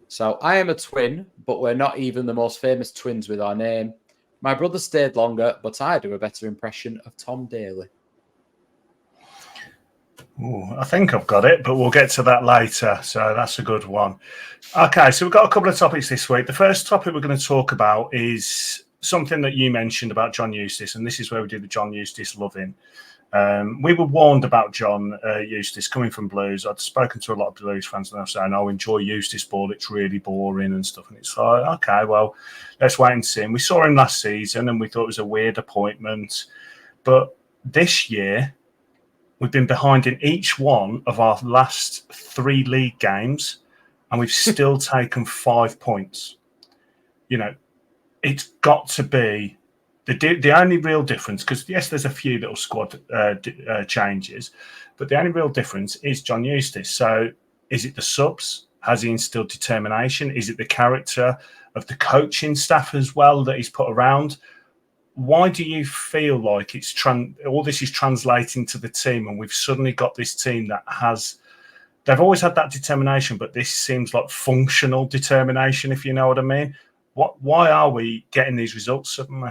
So I am a twin, but we're not even the most famous twins with our name. My brother stayed longer, but I do a better impression of Tom Daly. Ooh, I think I've got it, but we'll get to that later. So that's a good one. Okay, so we've got a couple of topics this week. The first topic we're going to talk about is something that you mentioned about John Eustace, and this is where we do the John Eustace loving. We were warned about John Eustace coming from Blues. I'd spoken to a lot of Blues fans and they were saying, "Oh, enjoy Eustace ball. It's really boring and stuff." And it's like, okay, well, let's wait and see. And we saw him last season and we thought it was a weird appointment. But this year, we've been behind in each one of our last 3 league games, and we've still taken 5 points. You know, it's got to be the only real difference, because, yes, there's a few little squad changes, but the only real difference is John Eustace. So is it the subs? Has he instilled determination? Is it the character of the coaching staff as well that he's put around? Why do you feel like it's all this is translating to the team, and we've suddenly got this team that they've always had that determination, but this seems like functional determination, if you know what I mean? Why are we getting these results suddenly?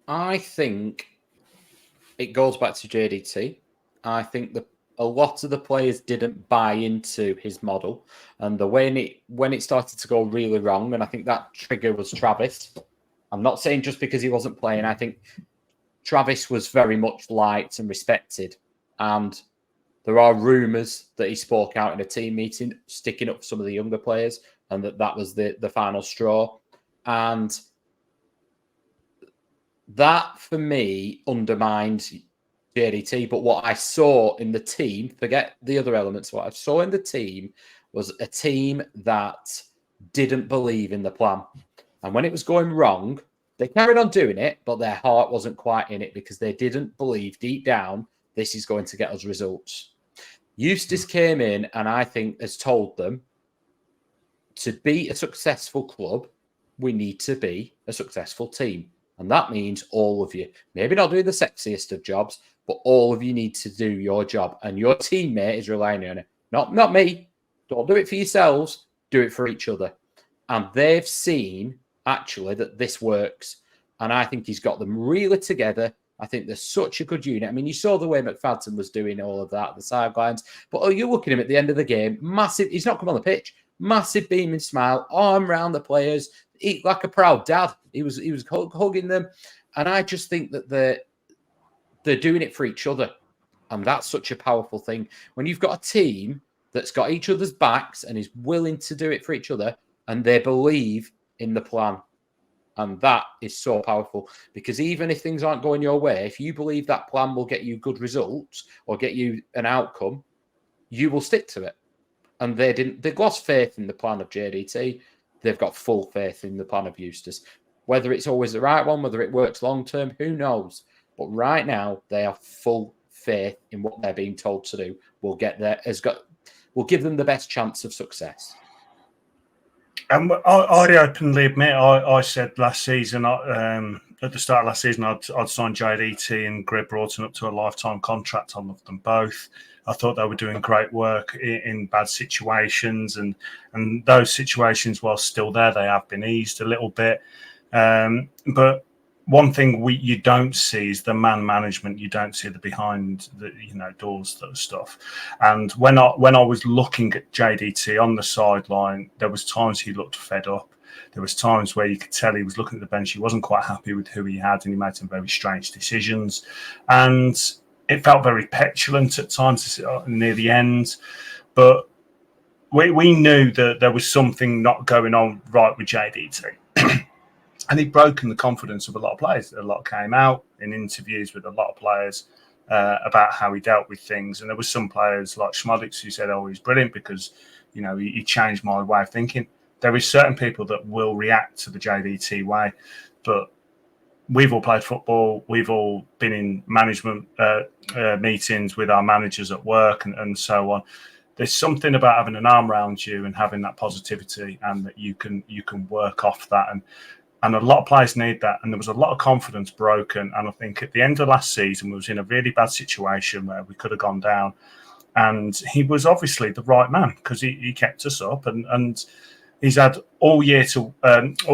I think it goes back to JDT. I think a lot of the players didn't buy into his model, and when it started to go really wrong, and I think that trigger was Travis. I'm not saying just because he wasn't playing. I think Travis was very much liked and respected. And there are rumours that he spoke out in a team meeting, sticking up for some of the younger players, and that was the final straw. And that, for me, undermined JDT. But what I saw in the team, forget the other elements, what I saw in the team was a team that didn't believe in the plan. And when it was going wrong, they carried on doing it, but their heart wasn't quite in it because they didn't believe deep down this is going to get us results. Eustace came in and I think has told them to be a successful club, we need to be a successful team. And that means all of you. Maybe not doing the sexiest of jobs, but all of you need to do your job. And your teammate is relying on it. Not me. Don't do it for yourselves. Do it for each other. And they've seen actually that this works, and I think he's got them really together. I think they're such a good unit. I mean, you saw the way McFadden was doing all of that, the sidelines, but you're looking at him at the end of the game, massive, he's not come on the pitch, massive beaming smile, arm around the players, like a proud dad. He was hugging them, and I just think that they're doing it for each other, and that's such a powerful thing. When you've got a team that's got each other's backs and is willing to do it for each other, and they believe in the plan. And that is so powerful, because even if things aren't going your way, if you believe that plan will get you good results or get you an outcome, you will stick to it. And they've lost faith in the plan of JDT. They've got full faith in the plan of Eustace. Whether it's always the right one, whether it works long term, who knows? But right now, they have full faith in what they're being told to do. Will give them the best chance of success. And I openly admit, I said last season, at the start of last season, I'd signed JDT and Greg Broughton up to a lifetime contract. I loved them both. I thought they were doing great work in bad situations, and those situations, while still there, they have been eased a little bit. But one thing you don't see is the man management. You don't see the behind the doors stuff. And when I was looking at JDT on the sideline, there was times he looked fed up. There was times where you could tell he was looking at the bench. He wasn't quite happy with who he had, and he made some very strange decisions. And it felt very petulant at times near the end. But we knew that there was something not going on right with JDT. And he'd broken the confidence of a lot of players. A lot came out in interviews with a lot of players about how he dealt with things. And there were some players like Schmodix who said, "Oh, he's brilliant because, he changed my way of thinking." There is certain people that will react to the JDT way, but we've all played football. We've all been in management meetings with our managers at work and so on. There's something about having an arm around you and having that positivity, and that you can work off that. And a lot of players need that. And there was a lot of confidence broken. And I think at the end of last season, we was in a really bad situation where we could have gone down. And he was obviously the right man because he kept us up. And he's had all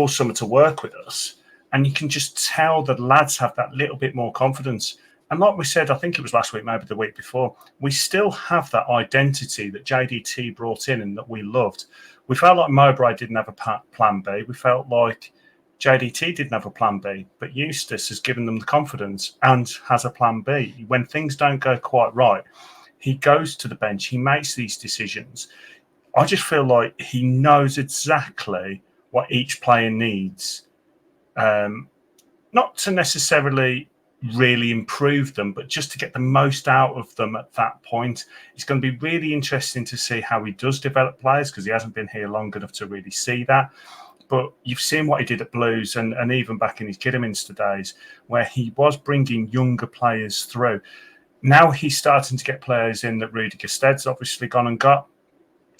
summer to work with us. And you can just tell that lads have that little bit more confidence. And like we said, I think it was last week, maybe the week before, we still have that identity that JDT brought in and that we loved. We felt like Mowbray didn't have a plan B. We felt like JDT didn't have a plan B, but Eustace has given them the confidence and has a plan B. When things don't go quite right, he goes to the bench, he makes these decisions. I just feel like he knows exactly what each player needs, not to necessarily really improve them, but just to get the most out of them at that point. It's going to be really interesting to see how he does develop players, because he hasn't been here long enough to really see that. But you've seen what he did at Blues and even back in his Kidderminster days, where he was bringing younger players through. Now he's starting to get players in that Rudy Gested's obviously gone and got.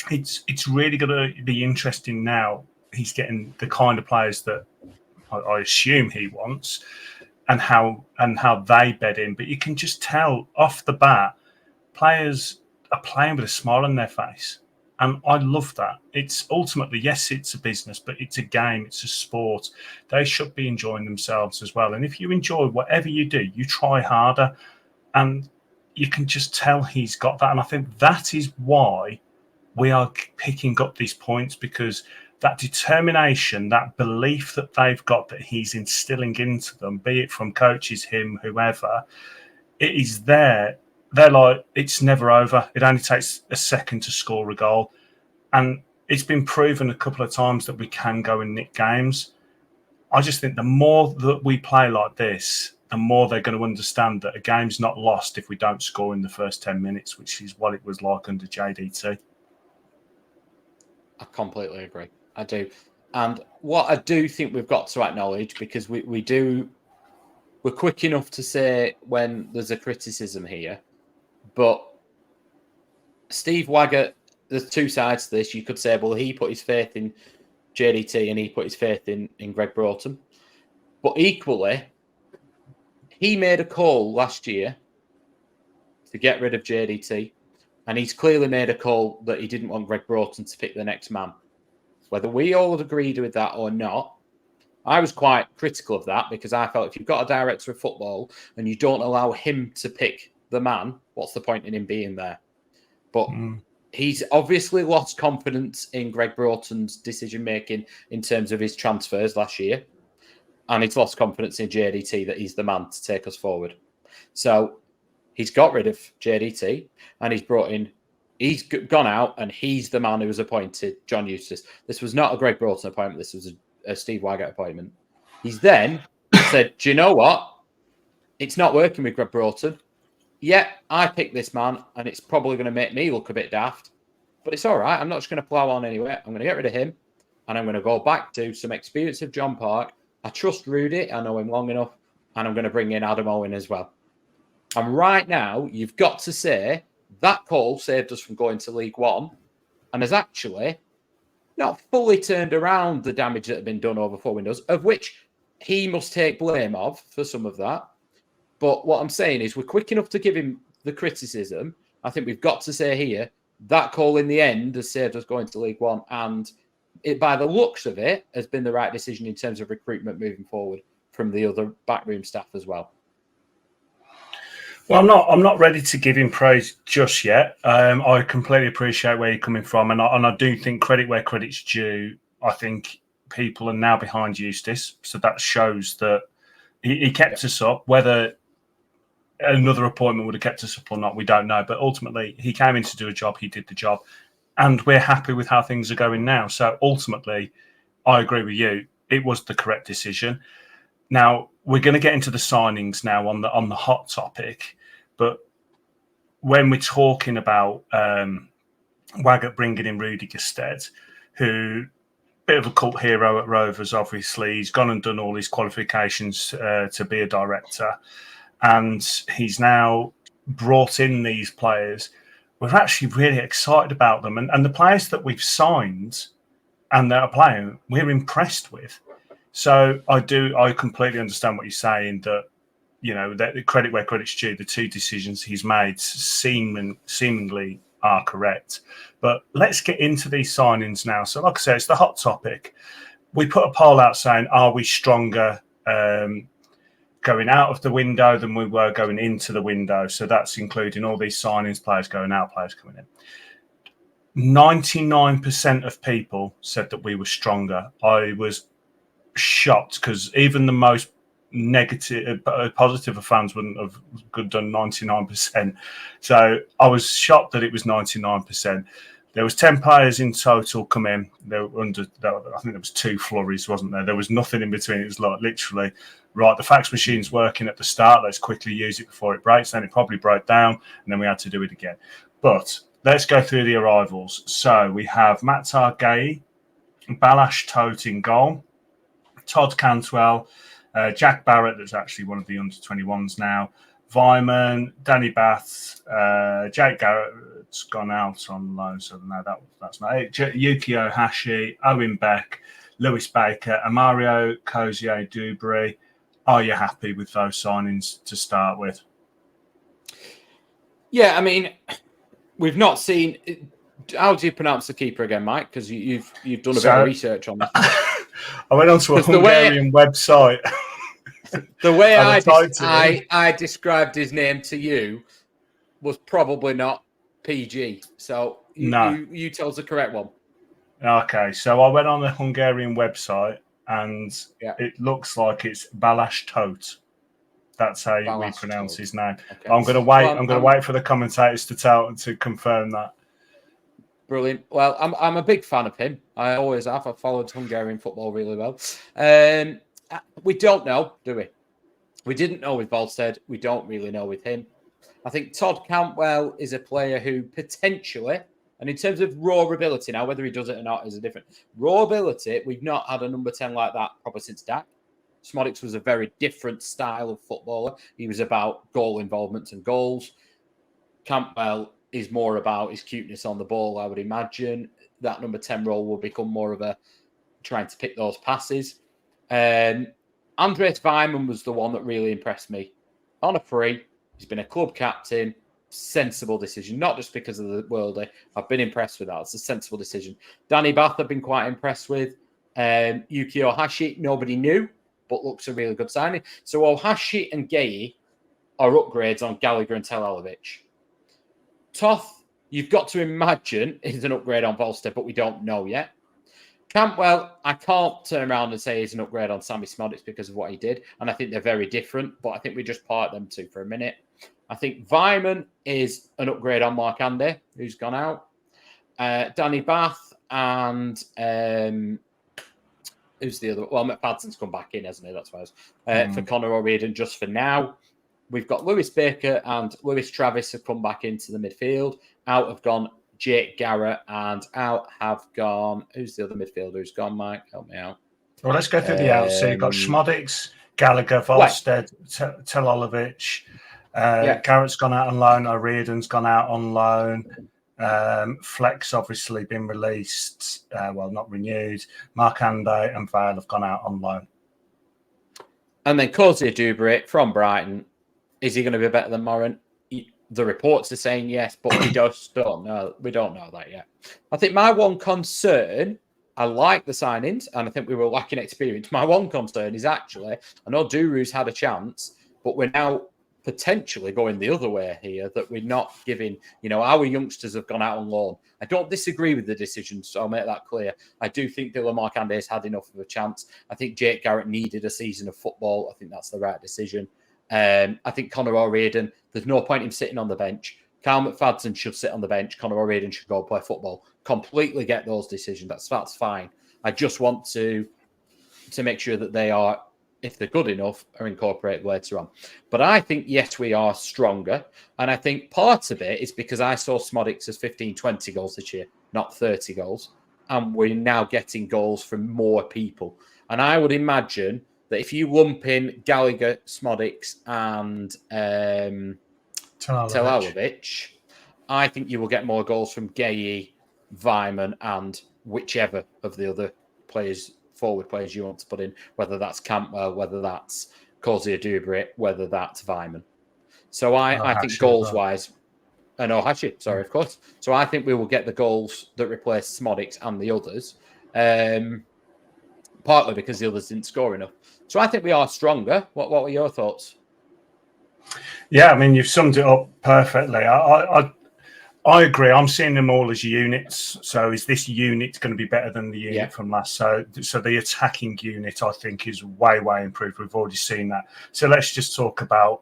It's really going to be interesting now. He's getting the kind of players that I assume he wants, and how they bed in. But you can just tell off the bat, players are playing with a smile on their face. And I love that. It's ultimately, yes, it's a business, but it's a game, it's a sport. They should be enjoying themselves as well. And if you enjoy whatever you do, you try harder. And you can just tell he's got that. And I think that is why we are picking up these points, because that determination, that belief that they've got that he's instilling into them, be it from coaches, him, whoever, it is there. They're like, it's never over. It only takes a second to score a goal. And it's been proven a couple of times that we can go and nick games. I just think the more that we play like this, the more they're going to understand that a game's not lost if we don't score in the first 10 minutes, which is what it was like under JDT. I completely agree. I do. And what I do think we've got to acknowledge, because we're quick enough to say when there's a criticism here, but Steve Waggett, there's two sides to this. You could say, well, he put his faith in JDT and he put his faith in Greg Broughton. But equally, he made a call last year to get rid of JDT, and he's clearly made a call that he didn't want Greg Broughton to pick the next man. Whether we all agreed with that or not, I was quite critical of that, because I felt if you've got a director of football and you don't allow him to pick the man, what's the point in him being there? But he's obviously lost confidence in Greg Broughton's decision-making in terms of his transfers last year. And he's lost confidence in JDT that he's the man to take us forward. So he's got rid of JDT and he's gone out and he's the man who was appointed John Eustace. This was not a Greg Broughton appointment. This was a Steve Waggett appointment. He's then said, do you know what? It's not working with Greg Broughton. Yeah, I picked this man, and it's probably going to make me look a bit daft, but it's all right. I'm not just going to plough on anyway. I'm going to get rid of him, and I'm going to go back to some experience of John Park. I trust Rudy. I know him long enough, and I'm going to bring in Adam Owen as well. And right now, you've got to say that call saved us from going to League One, and has actually not fully turned around the damage that had been done over 4 windows, of which he must take blame of for some of that. But what I'm saying is we're quick enough to give him the criticism, I think we've got to say here that call in the end has saved us going to League One, and it, by the looks of it, has been the right decision in terms of recruitment moving forward from the other backroom staff as well. Well, I'm not ready to give him praise just yet. I completely appreciate where you're coming from, and I do think credit where credit's due. I think people are now behind Eustace, so that shows that he kept us up. Whether another appointment would have kept us up or not, we don't know. But ultimately, he came in to do a job. He did the job, and we're happy with how things are going now. So ultimately, I agree with you. It was the correct decision. Now we're going to get into the signings now on the hot topic, but when we're talking about Waggett bringing in Rudy Gestede, who bit of a cult hero at Rovers, obviously he's gone and done all his qualifications to be a director, and he's now brought in these players. We're actually really excited about them, and the players that we've signed and that are playing, we're impressed with. So I completely understand what you're saying, that, you know, that the credit where credit's due, the two decisions he's made seemingly are correct. But let's get into these signings now. So like I said, it's the hot topic. We put a poll out saying, are we stronger going out of the window than we were going into the window? So that's including all these signings, players going out, players coming in. 99% of people said that we were stronger. I was shocked, because even the most positive of fans wouldn't have done 99%. So I was shocked that it was 99%. There was 10 players in total come in. There were I think there was 2 flurries, wasn't there? There was nothing in between. It was like literally, right, the fax machine's working at the start, let's quickly use it before it breaks. Then it probably broke down, and then we had to do it again. But let's go through the arrivals. So we have Matar Gaye, Balash Tote in goal, Todd Cantwell, Jack Barrett, that's actually one of the under-21s now, Weimann, Danny Bath, Jake Garrett's gone out on loan, so no, that's not it. Yukio Hashi, Owen Beck, Lewis Baker, and Mario Cozier Dubry. Are you happy with those signings to start with? Yeah, I mean, we've not seen. How do you pronounce the keeper again, Mike? Because you've done a bit of research on this. I went onto a Hungarian website. The way I described his name to you was probably not PG. So you tell us the correct one. Okay, so I went on the Hungarian website, and it looks like it's Balash Tote. That's how we pronounce his name. Okay. I'm going to wait. I'm going to wait for the commentators to confirm that. Brilliant. Well, I'm a big fan of him. I always have. I've followed Hungarian football really well. We don't know, do we? We didn't know with Volstead. We don't really know with him. I think Todd Cantwell is a player who potentially, and in terms of raw ability now, whether he does it or not is a different. Raw ability, we've not had a number 10 like that probably since Dak. Smodics was a very different style of footballer. He was about goal involvement and goals. Cantwell is more about his cuteness on the ball, I would imagine. That number 10 role will become more of a trying to pick those passes. Andres Weimann was the one that really impressed me. On a free, he's been a club captain, sensible decision, not just because of the worldie. I've been impressed with that. It's a sensible decision. Danny Bath, I've been quite impressed with. Yukio Hashi, nobody knew, but looks a really good signing. So Ohashi and Gaye are upgrades on Gallagher and Telalovic. Toth, you've got to imagine, is an upgrade on Volstead, but we don't know yet. Cantwell, I can't turn around and say he's an upgrade on Sammy Smodics because of what he did, and I think they're very different, but I think we just part them two for a minute. I think Weimann is an upgrade on Mark Andy, who's gone out. Danny Bath and who's the other? Well, McFadson's come back in, hasn't he? That's why I was for Connor O'Riordan just for now. We've got Lewis Baker and Lewis Travis have come back into the midfield. Out have gone Jake Garrett, and out have gone... Who's the other midfielder who's gone, Mike? Help me out. Well, let's go through the outs. So you've got Smodics, Gallagher, Volstead, Telalovic. Garrett's gone out on loan. O'Riordan's gone out on loan. Fleck's obviously been released. Not renewed. Mark Andy and Vale have gone out on loan. And then Cozier Dubry from Brighton. Is he going to be better than Moran? the reports are saying yes, but we just don't know. We don't know that yet. I think my one concern, I like the signings, and I think we were lacking experience. My one concern is actually, I know Duru's had a chance, but we're now potentially going the other way here, that we're not giving, our youngsters have gone out on loan. I don't disagree with the decision, so I'll make that clear. I do think Dylan Markande's had enough of a chance. I think Jake Garrett needed a season of football. I think that's the right decision. I think Conor O'Riordan, there's no point in him sitting on the bench. Carl McFadden should sit on the bench. Conor O'Riordan should go play football. Completely get those decisions. That's fine. I just want to make sure that they are, if they're good enough, are incorporated later on. But I think, yes, we are stronger. And I think part of it is because I saw Smodics as 15, 20 goals this year, not 30 goals. And we're now getting goals from more people. And I would imagine that if you lump in Gallagher, Smodics, and Telalovic, I think you will get more goals from Gaye, Weimann, and whichever of the other players, forward players you want to put in, whether that's Campbell, whether that's Kozia Dubry, whether that's Weimann. So I think goals-wise, and Ohashi, sorry, of course. So I think we will get the goals that replace Smodics and the others, partly because the others didn't score enough. So I think we are stronger. What were your thoughts? Yeah, I mean, you've summed it up perfectly. I agree. I'm seeing them all as units. So is this unit going to be better than the unit from last? So the attacking unit, I think, is way improved. We've already seen that. So let's just talk about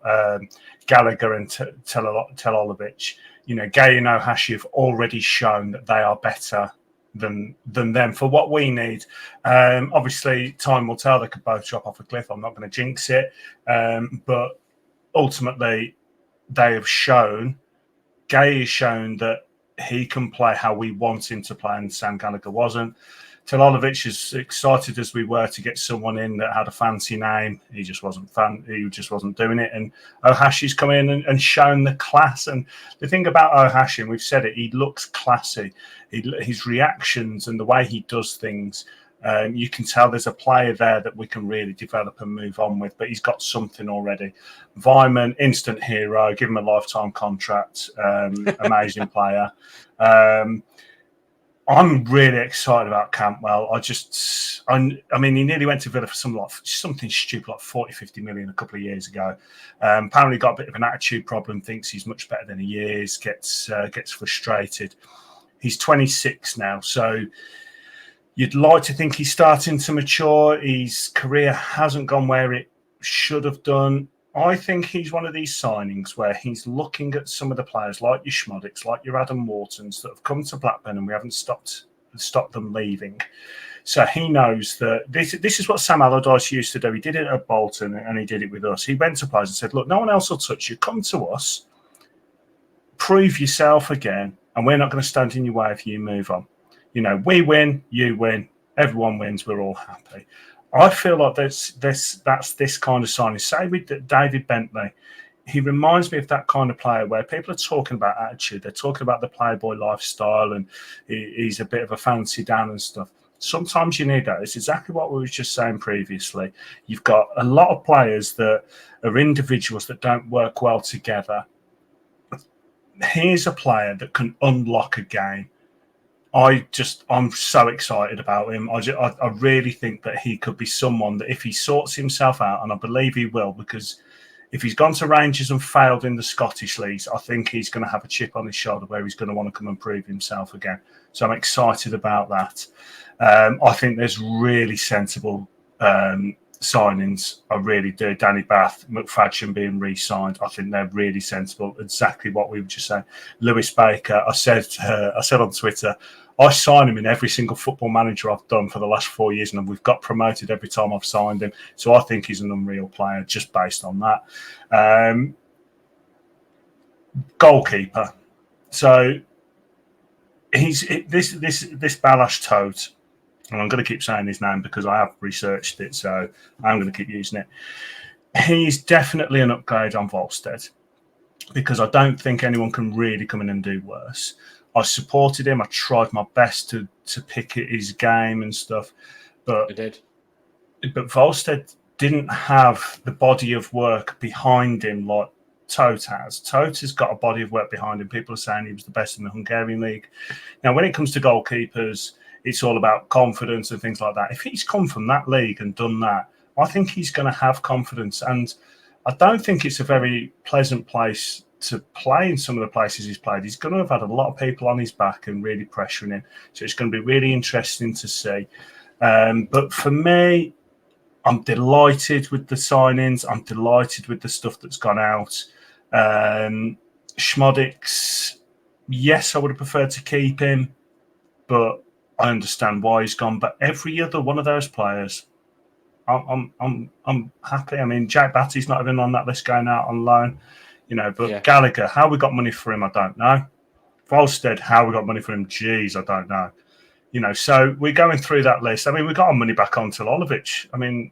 Gallagher and Telalovic. Gaye and Ohashi have already shown that they are better than them for what we need. Obviously, time will tell. They could both drop off a cliff. I'm not going to jinx it. But ultimately, they have shown, Gaye has shown that he can play how we want him to play, and Sam Gallagher wasn't. Telalovic, as excited as we were to get someone in that had a fancy name, he just wasn't doing it. And Ohashi's come in and shown the class. And the thing about Ohashi, and we've said it, he looks classy. His reactions and the way he does things, you can tell there's a player there that we can really develop and move on with, but he's got something already. Weimann, instant hero, give him a lifetime contract, amazing player. I'm really excited about Campbell. I mean, he nearly went to Villa for something stupid like 40, 50 million a couple of years ago. Apparently got a bit of an attitude problem, thinks he's much better than he is, gets frustrated. He's 26 now, so you'd like to think he's starting to mature. His career hasn't gone where it should have done. I think he's one of these signings where he's looking at some of the players like your Schmodics, like your Adam Whartons that have come to Blackburn and we haven't stopped them leaving. So he knows that this is what Sam Allardyce used to do. He did it at Bolton and he did it with us. He went to players and said, look, no one else will touch you. Come to us, prove yourself again, and we're not going to stand in your way if you move on. We win, you win, everyone wins, we're all happy. I feel like that's this kind of signing. Say with David Bentley, he reminds me of that kind of player where people are talking about attitude. They're talking about the playboy lifestyle and he's a bit of a fancy Dan and stuff. Sometimes you need that. It's exactly what we were just saying previously. You've got a lot of players that are individuals that don't work well together. Here's a player that can unlock a game. I'm so excited about him. I really think that he could be someone that if he sorts himself out, and I believe he will, because if he's gone to Rangers and failed in the Scottish leagues, I think he's going to have a chip on his shoulder where he's going to want to come and prove himself again. So I'm excited about that. I think there's really sensible signings. I really do. Danny Bath, McFadden being re-signed. I think they're really sensible. Exactly what we were just saying. Lewis Baker. I said on Twitter, I sign him in every single Football Manager I've done for the last 4 years, and we've got promoted every time I've signed him. So I think he's an unreal player just based on that. Goalkeeper. So this Balash Tote. And I'm going to keep saying his name because I have researched it, so I'm going to keep using it. He's definitely an upgrade on Volstead because I don't think anyone can really come in and do worse. I supported him. I tried my best to pick his game and stuff, but Volstead didn't have the body of work behind him like Tote has. Tote has got a body of work behind him. People are saying he was the best in the Hungarian league. Now, when it comes to goalkeepers, it's all about confidence and things like that. If he's come from that league and done that, I think he's going to have confidence. And I don't think it's a very pleasant place to play in some of the places he's played. He's going to have had a lot of people on his back and really pressuring him. So it's going to be really interesting to see. But for me, I'm delighted with the signings. I'm delighted with the stuff that's gone out. Schmodix, yes, I would have preferred to keep him, but I understand why he's gone. But every other one of those players, I'm happy. I mean, Jack Batty's not even on that list going out on loan, But Gallagher, how we got money for him, I don't know. Volstead, how we got money for him, geez, I don't know. So we're going through that list. I mean, we got our money back on Tolovic. I mean,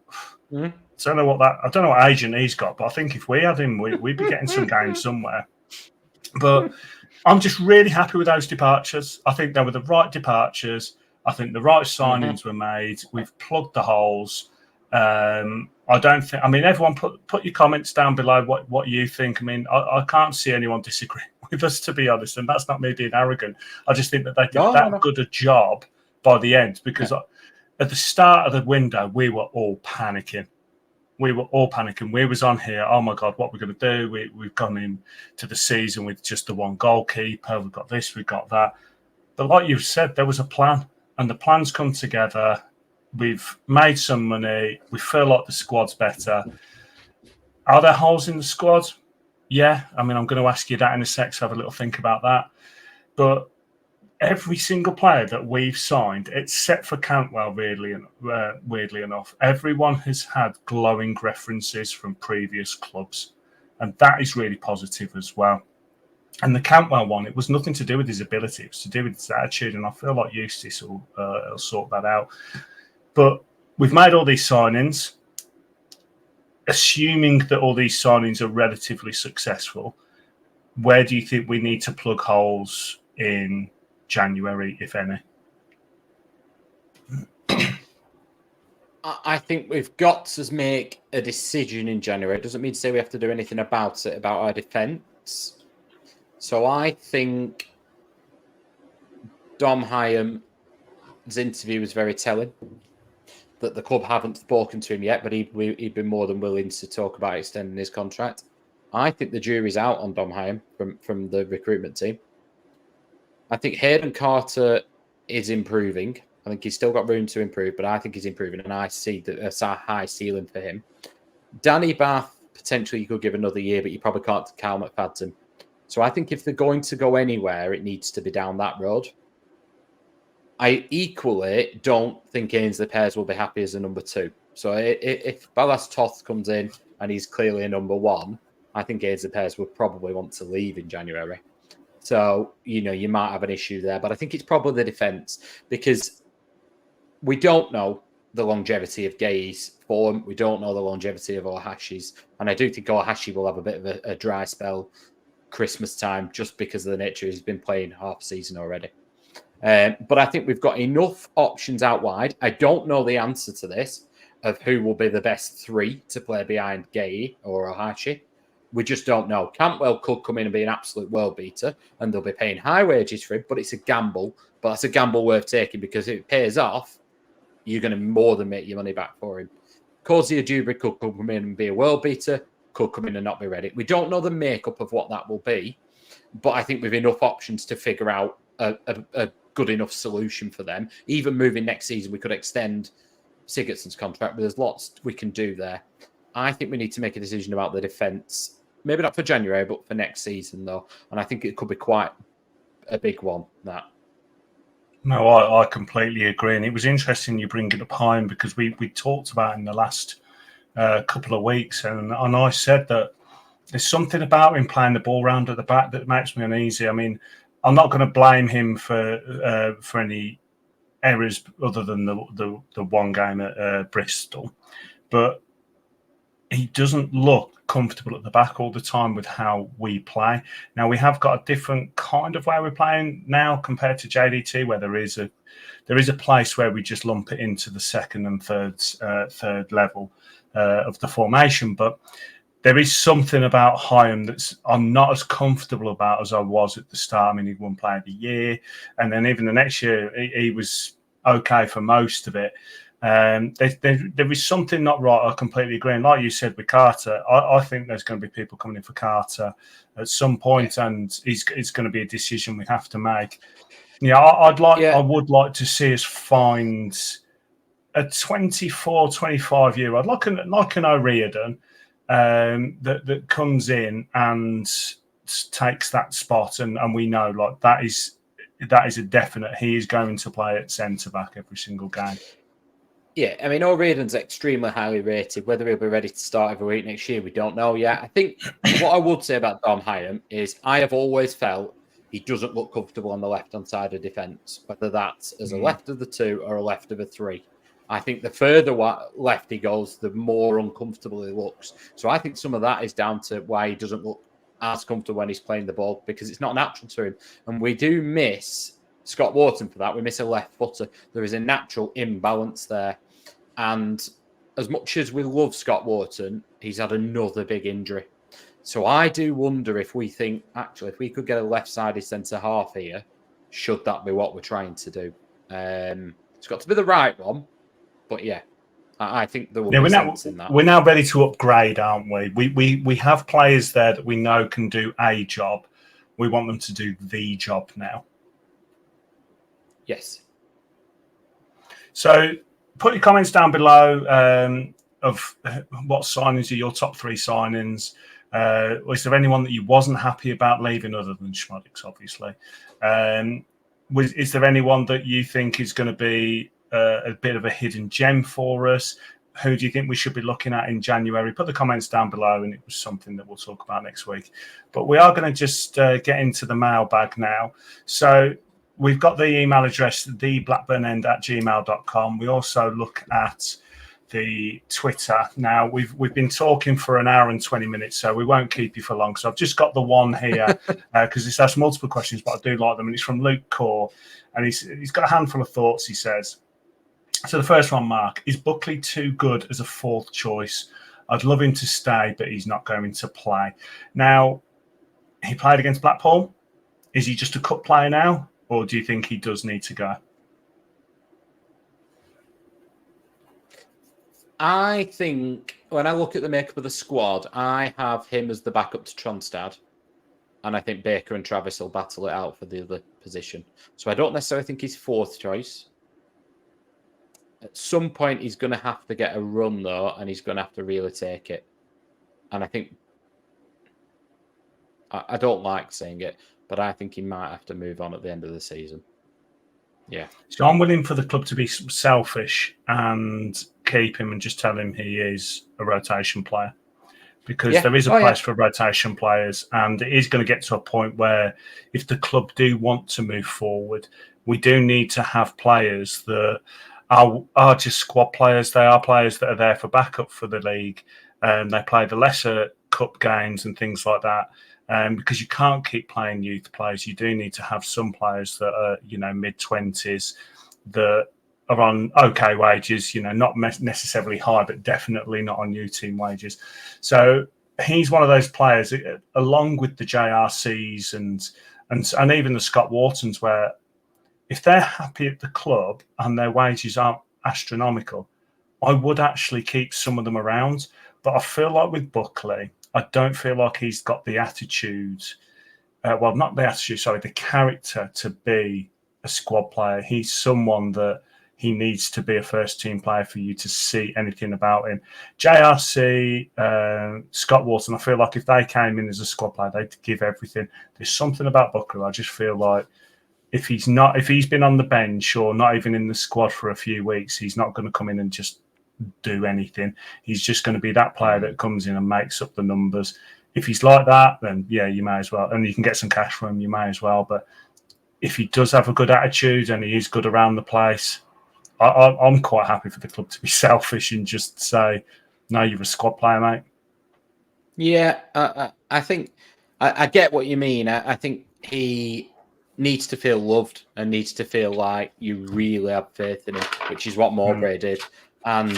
I don't know what agent he's got, but I think if we had him, we'd be getting some games somewhere. But I'm just really happy with those departures. I think they were the right departures. I think the right signings were made. We've plugged the holes. Everyone put your comments down below what you think. I mean, I can't see anyone disagree with us, to be honest, and that's not me being arrogant. I just think that they did good a job by the end, because at the start of the window, we were all panicking. We was on here, oh my God, what we're going to do? We've gone into the season with just the one goalkeeper. We've got this, we've got that. But like you've said, there was a plan, and the plan's come together. We've made some money. We feel like the squad's better. Are there holes in the squad? Yeah. I mean, I'm going to ask you that in a sec, so have a little think about that. But every single player that we've signed, except for Cantwell, weirdly enough, everyone has had glowing references from previous clubs. And that is really positive as well. And the Cantwell one, it was nothing to do with his ability. It was to do with his attitude. And I feel like Eustace will sort that out. But we've made all these signings. Assuming that all these signings are relatively successful, where do you think we need to plug holes in January, if any? I think we've got to make a decision in January. It doesn't mean to say we have to do anything about it, about our defence. So I think Dom Hyam's interview was very telling. That the club haven't spoken to him yet, but he'd been more than willing to talk about extending his contract. I think the jury's out on Dom Hyam from the recruitment team. I think Hayden Carter is improving. I think he's still got room to improve, but I think he's improving, and I see that there's a high ceiling for him. Danny Bath, potentially you could give another year, but you probably can't Cal McFadden. So I think if they're going to go anywhere, it needs to be down that road. I equally don't think Ainsley Pears will be happy as a number 2. So if Ballas Toth comes in and he's clearly a number 1, I think Ainsley Pears will probably want to leave in January. So, you might have an issue there. But I think it's probably the defence, because we don't know the longevity of Gaye's form. We don't know the longevity of Ohashi's. And I do think Ohashi will have a bit of a dry spell Christmas time, just because of the nature he's been playing half season already. But I think we've got enough options out wide. I don't know the answer to this, of who will be the best 3 to play behind Gaye or Ohashi. We just don't know. Cantwell could come in and be an absolute world beater, and they'll be paying high wages for him, but it's a gamble. But it's a gamble worth taking, because if it pays off, you're going to more than make your money back for him. Cozy Dewberry could come in and be a world beater, could come in and not be ready. We don't know the makeup of what that will be, but I think we've enough options to figure out a good enough solution for them. Even moving next season, we could extend Sigurdsson's contract, but there's lots we can do there. I think we need to make a decision about the defence. Maybe not for January, but for next season, though. And I think it could be quite a big one, that. No, I completely agree. And it was interesting you bring it up, Hyam, because we talked about in the last couple of weeks. And I said that there's something about him playing the ball round at the back that makes me uneasy. I mean, I'm not going to blame him for any errors other than the one game at Bristol, but he doesn't look comfortable at the back all the time with how we play. Now, we have got a different kind of way we're playing now compared to JDT, where there is a place where we just lump it into the second and third level of the formation, but there is something about Hyam I'm not as comfortable about as I was at the start. I mean, he won Player of the Year, and then even the next year, he was okay for most of it. There is something not right. I completely agree. And like you said with Carter, I think there's going to be people coming in for Carter at some point, and it's going to be a decision we have to make. Yeah, I would like to see us find a 24, 25-year-old, like an O'Riordan, that comes in and takes that spot, and we know like that is a definite. He is going to play at centre back every single game. Yeah, I mean, O'Riordan's extremely highly rated. Whether he'll be ready to start every week next year, we don't know yet. I think what I would say about Dom Hyam is I have always felt he doesn't look comfortable on the left-hand side of defence, whether that's as a left of the two or a left of the three. I think the further left he goes, the more uncomfortable he looks. So I think some of that is down to why he doesn't look as comfortable when he's playing the ball, because it's not natural to him. And we do miss Scott Wharton for that. We miss a left footer. There is a natural imbalance there. And as much as we love Scott Wharton, he's had another big injury. So I do wonder if we think, actually, if we could get a left-sided centre-half here, should that be what we're trying to do? It's got to be the right one. But yeah, I think there will be sense in that. We're now ready to upgrade, aren't we? We have players there that we know can do a job. We want them to do the job now. Yes. So put your comments down below of what signings are your top 3 signings. Was there anyone that you wasn't happy about leaving other than Schmodix, obviously? Is there anyone that you think is going to be a bit of a hidden gem for us? Who do you think we should be looking at in January? Put the comments down below, and it was something that we'll talk about next week. But we are going to just get into the mailbag now. So we've got the email address, theblackburnend@gmail.com. We also look at the Twitter. Now, we've been talking for an hour and 20 minutes, so we won't keep you for long. So I've just got the one here because it's asked multiple questions, but I do like them. And it's from Luke Core, and he's got a handful of thoughts, he says. So the first one, Mark, is Buckley too good as a 4th choice? I'd love him to stay, but he's not going to play. Now, he played against Blackpool. Is he just a cup player now, or do you think he does need to go? I think when I look at the makeup of the squad, I have him as the backup to Tronstad. And I think Baker and Travis will battle it out for the other position. So I don't necessarily think he's 4th choice. At some point, he's going to have to get a run, though, and he's going to have to really take it. And I think... I don't like saying it, but I think he might have to move on at the end of the season. Yeah. So I'm willing for the club to be selfish and keep him and just tell him he is a rotation player, because there is a place for rotation players, and it is going to get to a point where if the club do want to move forward, we do need to have players that are just squad players. They are players that are there for backup for the league, and they play the lesser cup games and things like that. Because you can't keep playing youth players. You do need to have some players that are, mid-20s that are on okay wages, not necessarily high, but definitely not on new team wages. So he's one of those players, along with the JRCs and even the Scott Whartons, where if they're happy at the club and their wages aren't astronomical, I would actually keep some of them around. But I feel like with Buckley, I don't feel like he's got the attitude, the character to be a squad player. He's someone that he needs to be a first-team player for you to see anything about him. JRC, Scott Wharton, I feel like if they came in as a squad player, they'd give everything. There's something about Buckley. I just feel like if he's been on the bench or not even in the squad for a few weeks, he's not going to come in and just do anything. He's just going to be that player that comes in and makes up the numbers. If he's like that, then yeah, you may as well, and you can get some cash for him, you may as well. But if he does have a good attitude and he is good around the place, I'm quite happy for the club to be selfish and just say, no, you're a squad player, mate. Yeah, I think I get what you mean. I think he needs to feel loved and needs to feel like you really have faith in him, which is what Mowbray did. And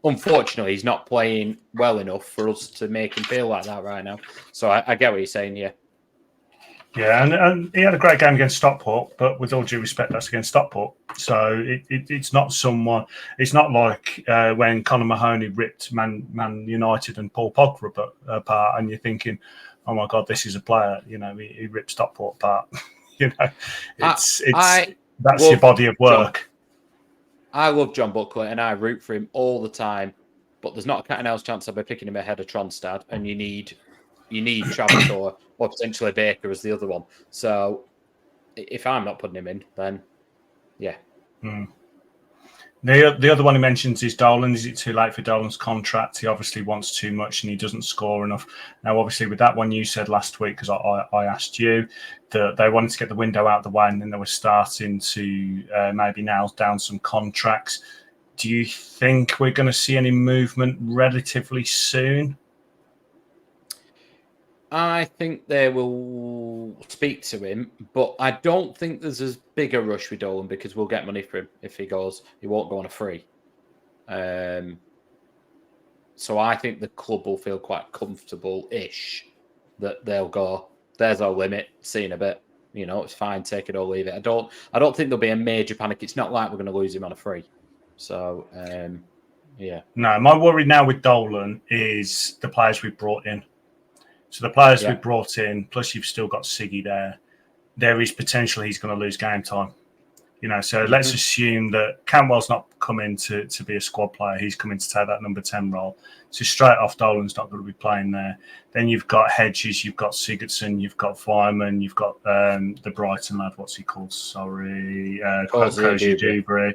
unfortunately, he's not playing well enough for us to make him feel like that right now. So I get what you're saying, yeah. Yeah, and he had a great game against Stockport, but with all due respect, that's against Stockport. So it's not someone. It's not like when Conor Mahoney ripped Man United and Paul Pogba apart, and you're thinking, "Oh my God, this is a player." You know, he ripped Stockport apart. You know, that's your body of work. I love John Buckley, and I root for him all the time. But there's not a cat and mouse chance I'll be picking him ahead of Tronstad, and you need Travis or potentially Baker as the other one. So if I'm not putting him in, then yeah. The other one he mentions is Dolan. Is it too late for Dolan's contract? He obviously wants too much and he doesn't score enough. Now, obviously, with that one you said last week, because I asked you, that they wanted to get the window out of the way and then they were starting to maybe nail down some contracts. Do you think we're going to see any movement relatively soon? I think they will speak to him, but I don't think there's as big a rush with Dolan because we'll get money for him if he goes. He won't go on a free. So I think the club will feel quite comfortable-ish that they'll go, there's our limit, see in a bit. You know, it's fine, take it or leave it. I don't think there'll be a major panic. It's not like we're going to lose him on a free. So, yeah. No, my worry now with Dolan is the players we've brought in. So the players we brought in, plus you've still got Siggy there. There is potential he's going to lose game time. You know, so let's assume that Cantwell's not coming to be a squad player. He's coming to take that number 10 role. So straight off, Dolan's not going to be playing there. Then you've got Hedges, you've got Sigurdsson, you've got Weimann, you've got the Brighton lad. What's he called? Sorry, Koji Dubry.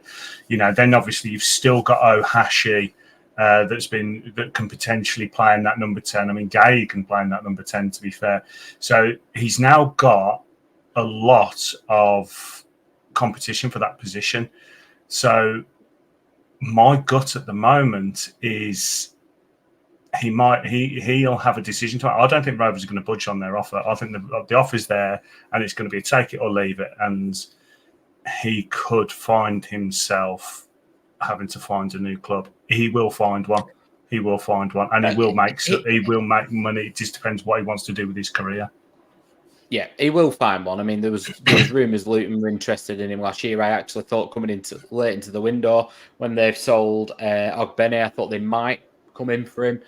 You know, then obviously you've still got Ohashi. That can potentially play in that number 10. I mean, Gaye can play in that number 10, to be fair. So he's now got a lot of competition for that position. So my gut at the moment is he'll have a decision to make. I don't think Rovers are going to budge on their offer. I think the offer's there and it's going to be a take it or leave it. And he could find himself having to find a new club. He will find one. And he will make money. It just depends what he wants to do with his career. Yeah, he will find one. I mean, there was rumours Luton were interested in him last year. I actually thought coming late into the window when they've sold Ogbene, I thought they might come in for him.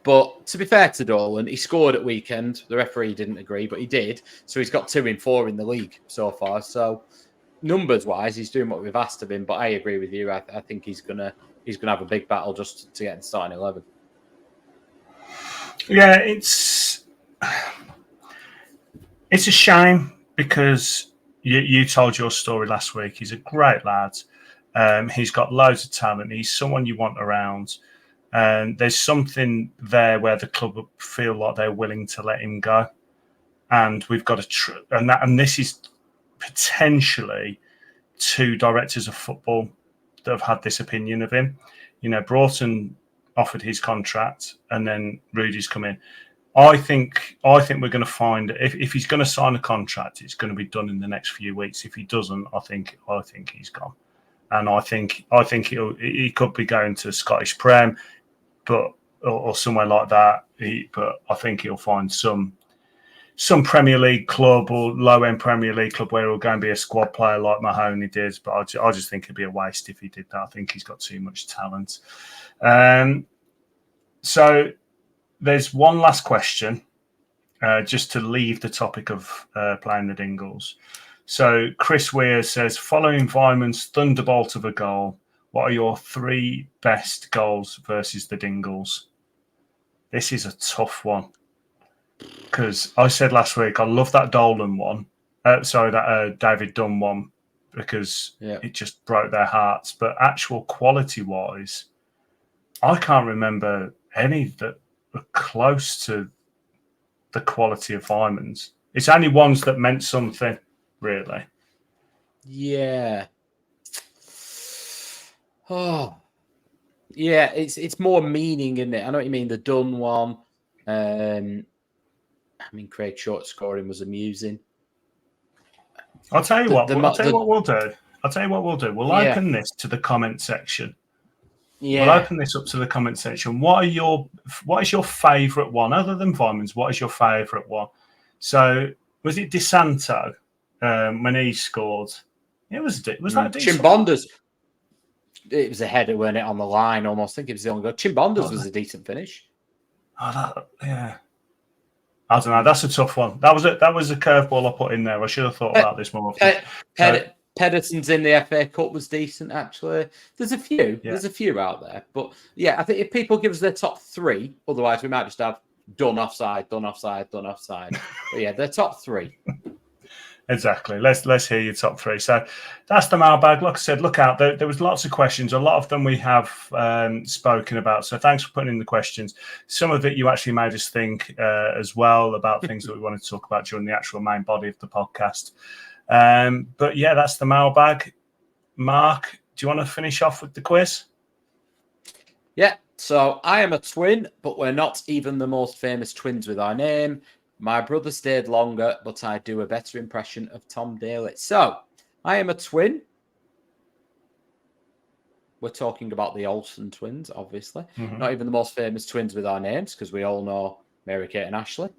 But to be fair to Dolan, he scored at weekend. The referee didn't agree, but he did. So he's got 2 in 4 in the league so far. So numbers-wise, he's doing what we've asked of him. But I agree with you. I think he's gonna have a big battle just to get in the starting 11. Yeah, it's a shame because you told your story last week. He's a great lad. He's got loads of talent. He's someone you want around. And there's something there where the club feel like they're willing to let him go. And we've got and this is potentially 2 directors of football that have had this opinion of him. You know, Broughton offered his contract and then Rudy's come in. I think we're going to find if he's going to sign a contract, it's going to be done in the next few weeks. If he doesn't, I think he's gone, and I think he could be going to Scottish Prem, or somewhere like that. But I think he'll find some Premier League club or low end Premier League club where he'll go and be a squad player like Mahoney did. But I just think it'd be a waste if he did that. I think he's got too much talent. So. There's one last question, just to leave the topic of playing the Dingles. So Chris Weir says, following Weimann's thunderbolt of a goal, what are your 3 best goals versus the Dingles? This is a tough one because I said last week I love that Dolan one. That David Dunn one because it just broke their hearts. But actual quality-wise, I can't remember any that close to the quality of Weimann's. It's only ones that meant something, really. Yeah. Oh, yeah. It's more meaning, isn't it? I know what you mean. The Dunn one. I mean, Craig Short scoring was amusing. I'll tell you what we'll do. We'll open this to the comment section. We'll open this up to the comment section. What is your favourite one other than Weimann's? What is your favourite one? So was it DeSanto when he scored? It was that a decent Chimbonda's. It was a header, weren't it, on the line almost. I think it was the only goal. Chimbonda's was a decent finish. Yeah. I don't know. That's a tough one. That was a curveball I put in there. I should have thought about this more often. Pedersen's in the FA Cup was decent, actually. There's a few. Yeah. There's a few out there. But, yeah, I think if people give us their top three, otherwise we might just have done offside. But, yeah, their top three. Exactly. Let's hear your top three. So that's the mailbag. Like I said, look out. There was lots of questions. A lot of them we have spoken about. So thanks for putting in the questions. Some of it you actually made us think as well about things that we wanted to talk about during the actual main body of the podcast. But yeah, that's the mailbag. Mark, do you want to finish off with the quiz? Yeah. So I am a twin, but we're not even the most famous twins with our name. My brother stayed longer, but I do a better impression of Tom Daley. So, I am a twin. We're talking about the Olsen twins, obviously. Mm-hmm. Not even the most famous twins with our names, because we all know Mary Kate and Ashley.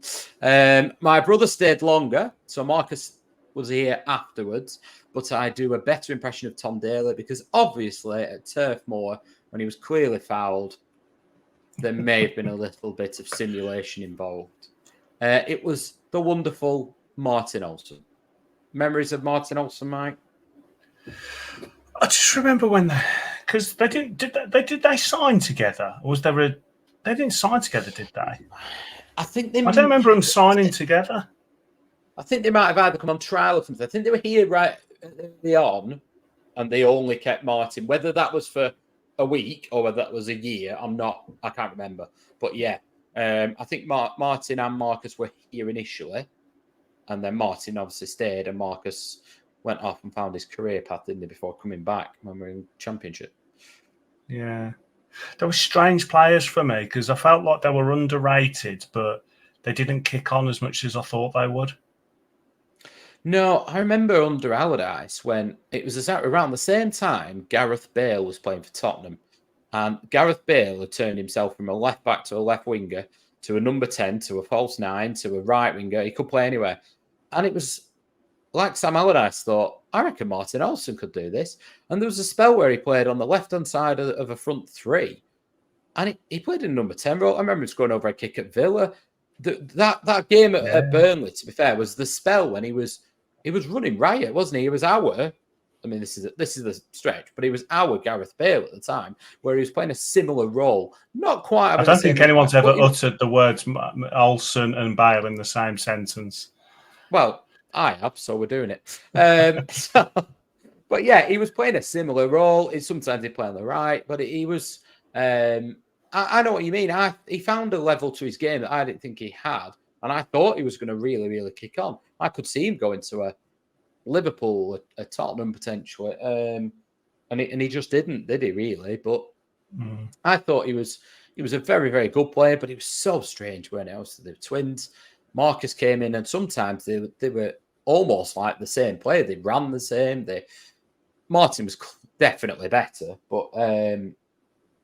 My brother stayed longer, so Marcus was here afterwards, but I do a better impression of Tom Daley, because obviously at Turf Moor, when he was clearly fouled, there may have been a little bit of simulation involved. It was the wonderful Martin Olsen. Memories of Martin Olsen, Mike? I just remember when because did they sign together, or was there they didn't sign together, did they? I don't remember them signing together. I think they might have either come on trial or something. I think they were here right early on, and they only kept Martin. Whether that was for a week or whether that was a year, I can't remember. But yeah. I think Martin and Marcus were here initially, and then Martin obviously stayed, and Marcus went off and found his career path, didn't he, before coming back when we were in Championship. Yeah. They were strange players for me because I felt like they were underrated, but they didn't kick on as much as I thought they would. No, I remember under Allardyce when it was around the same time Gareth Bale was playing for Tottenham. And Gareth Bale had turned himself from a left back to a left winger to a number 10 to a false 9 to a right winger. He could play anywhere. And it was like Sam Allardyce thought, I reckon Martin Olsen could do this. And there was a spell where he played on the left-hand side of a front three. And he played in number 10 role. I remember him scoring over a kick at Villa. That game at Burnley, to be fair, was the spell when he was running riot, wasn't he? He was this is a stretch, but he was our Gareth Bale at the time, where he was playing a similar role. Not quite. I don't think anyone's ever uttered the words Olsen and Bale in the same sentence. Well, I have, so we're doing it. But yeah, he was playing a similar role. Sometimes he'd play on the right, but he was. I know what you mean. He found a level to his game that I didn't think he had, and I thought he was going to really, really kick on. I could see him going to a Liverpool, a Tottenham potentially, and he just didn't, did he? Really? But I thought he was a very, very good player, but he was so strange, weren't he? The twins. Marcus came in, and sometimes they were almost like the same player. They ran the same. Martin was definitely better, but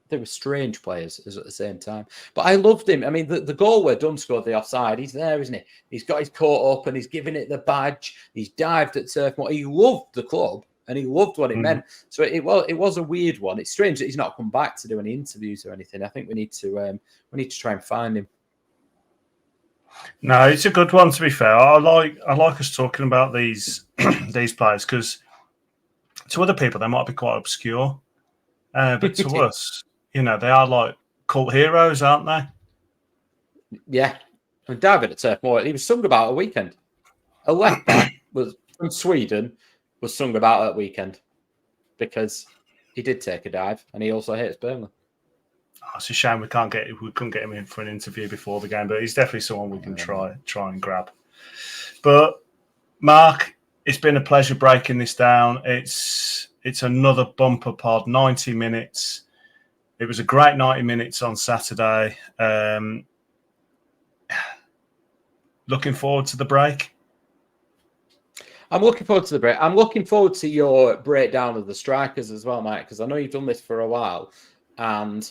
they were strange players at the same time. But I loved him. I mean, the goal where Dunn scored the offside, he's there, isn't he? He's got his coat up and he's giving it the badge. He's dived at Turf Moor. He loved the club and he loved what it meant. So it was a weird one. It's strange that he's not come back to do any interviews or anything. I think we need to try and find him. No, it's a good one, to be fair. I like us talking about these these players because to other people they might be quite obscure, but to us, they are like cult heroes, aren't they? Yeah. And David at Turf Moor, he was sung about at weekend. A left back was from Sweden was sung about at weekend because he did take a dive and he also hits Burnley. Oh, it's a shame we couldn't get him in for an interview before the game, but he's definitely someone we can try and grab. But Mark, it's been a pleasure breaking this down. It's another bumper pod, 90 minutes. It was a great 90 minutes on Saturday. Looking forward to the break. I'm looking forward to the break. I'm looking forward to your breakdown of the strikers as well, Mike, because I know you've done this for a while. And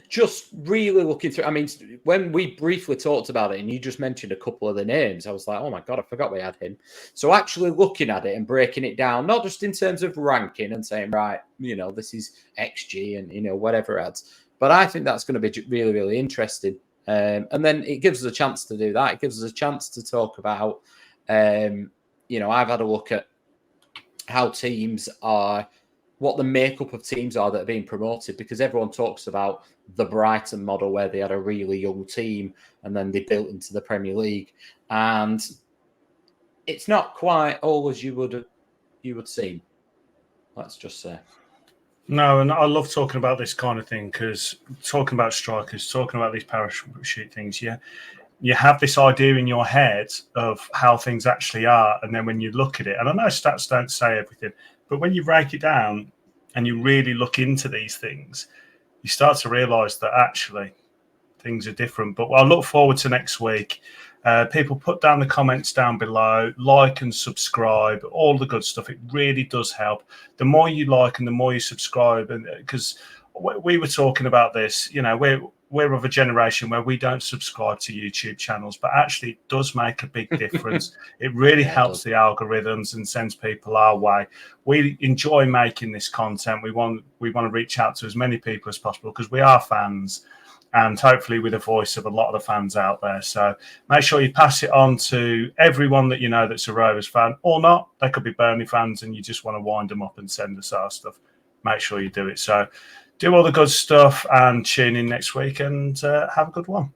just really looking through, I mean, when we briefly talked about it and you just mentioned a couple of the names, I was like, oh my God, I forgot we had him. So actually looking at it and breaking it down, not just in terms of ranking and saying, right, this is XG and, whatever else. But I think that's going to be really, really interesting. And then it gives us a chance to do that. It gives us a chance to talk about, I've had a look at how teams are, what the makeup of teams are that are being promoted, because everyone talks about the Brighton model where they had a really young team and then they built into the Premier League. And it's not quite all as you would seem, let's just say. No, and I love talking about this kind of thing because talking about strikers, talking about these parachute things, you have this idea in your head of how things actually are. And then when you look at it, and I know stats don't say everything, but when you break it down and you really look into these things, you start to realise that actually things are different. But I look forward to next week. People put down the comments down below, like and subscribe, all the good stuff. It really does help. The more you like and the more you subscribe, and because we were talking about this, we're of a generation where we don't subscribe to YouTube channels, but actually it does make a big difference. It really helps the algorithms and sends people our way. We enjoy making this content. We want to reach out to as many people as possible because we are fans, and hopefully with the voice of a lot of the fans out there. So make sure you pass it on to everyone that you know that's a Rovers fan or not. They could be Burnley fans and you just want to wind them up and send us our stuff. Make sure you do it. So do all the good stuff and tune in next week and have a good one.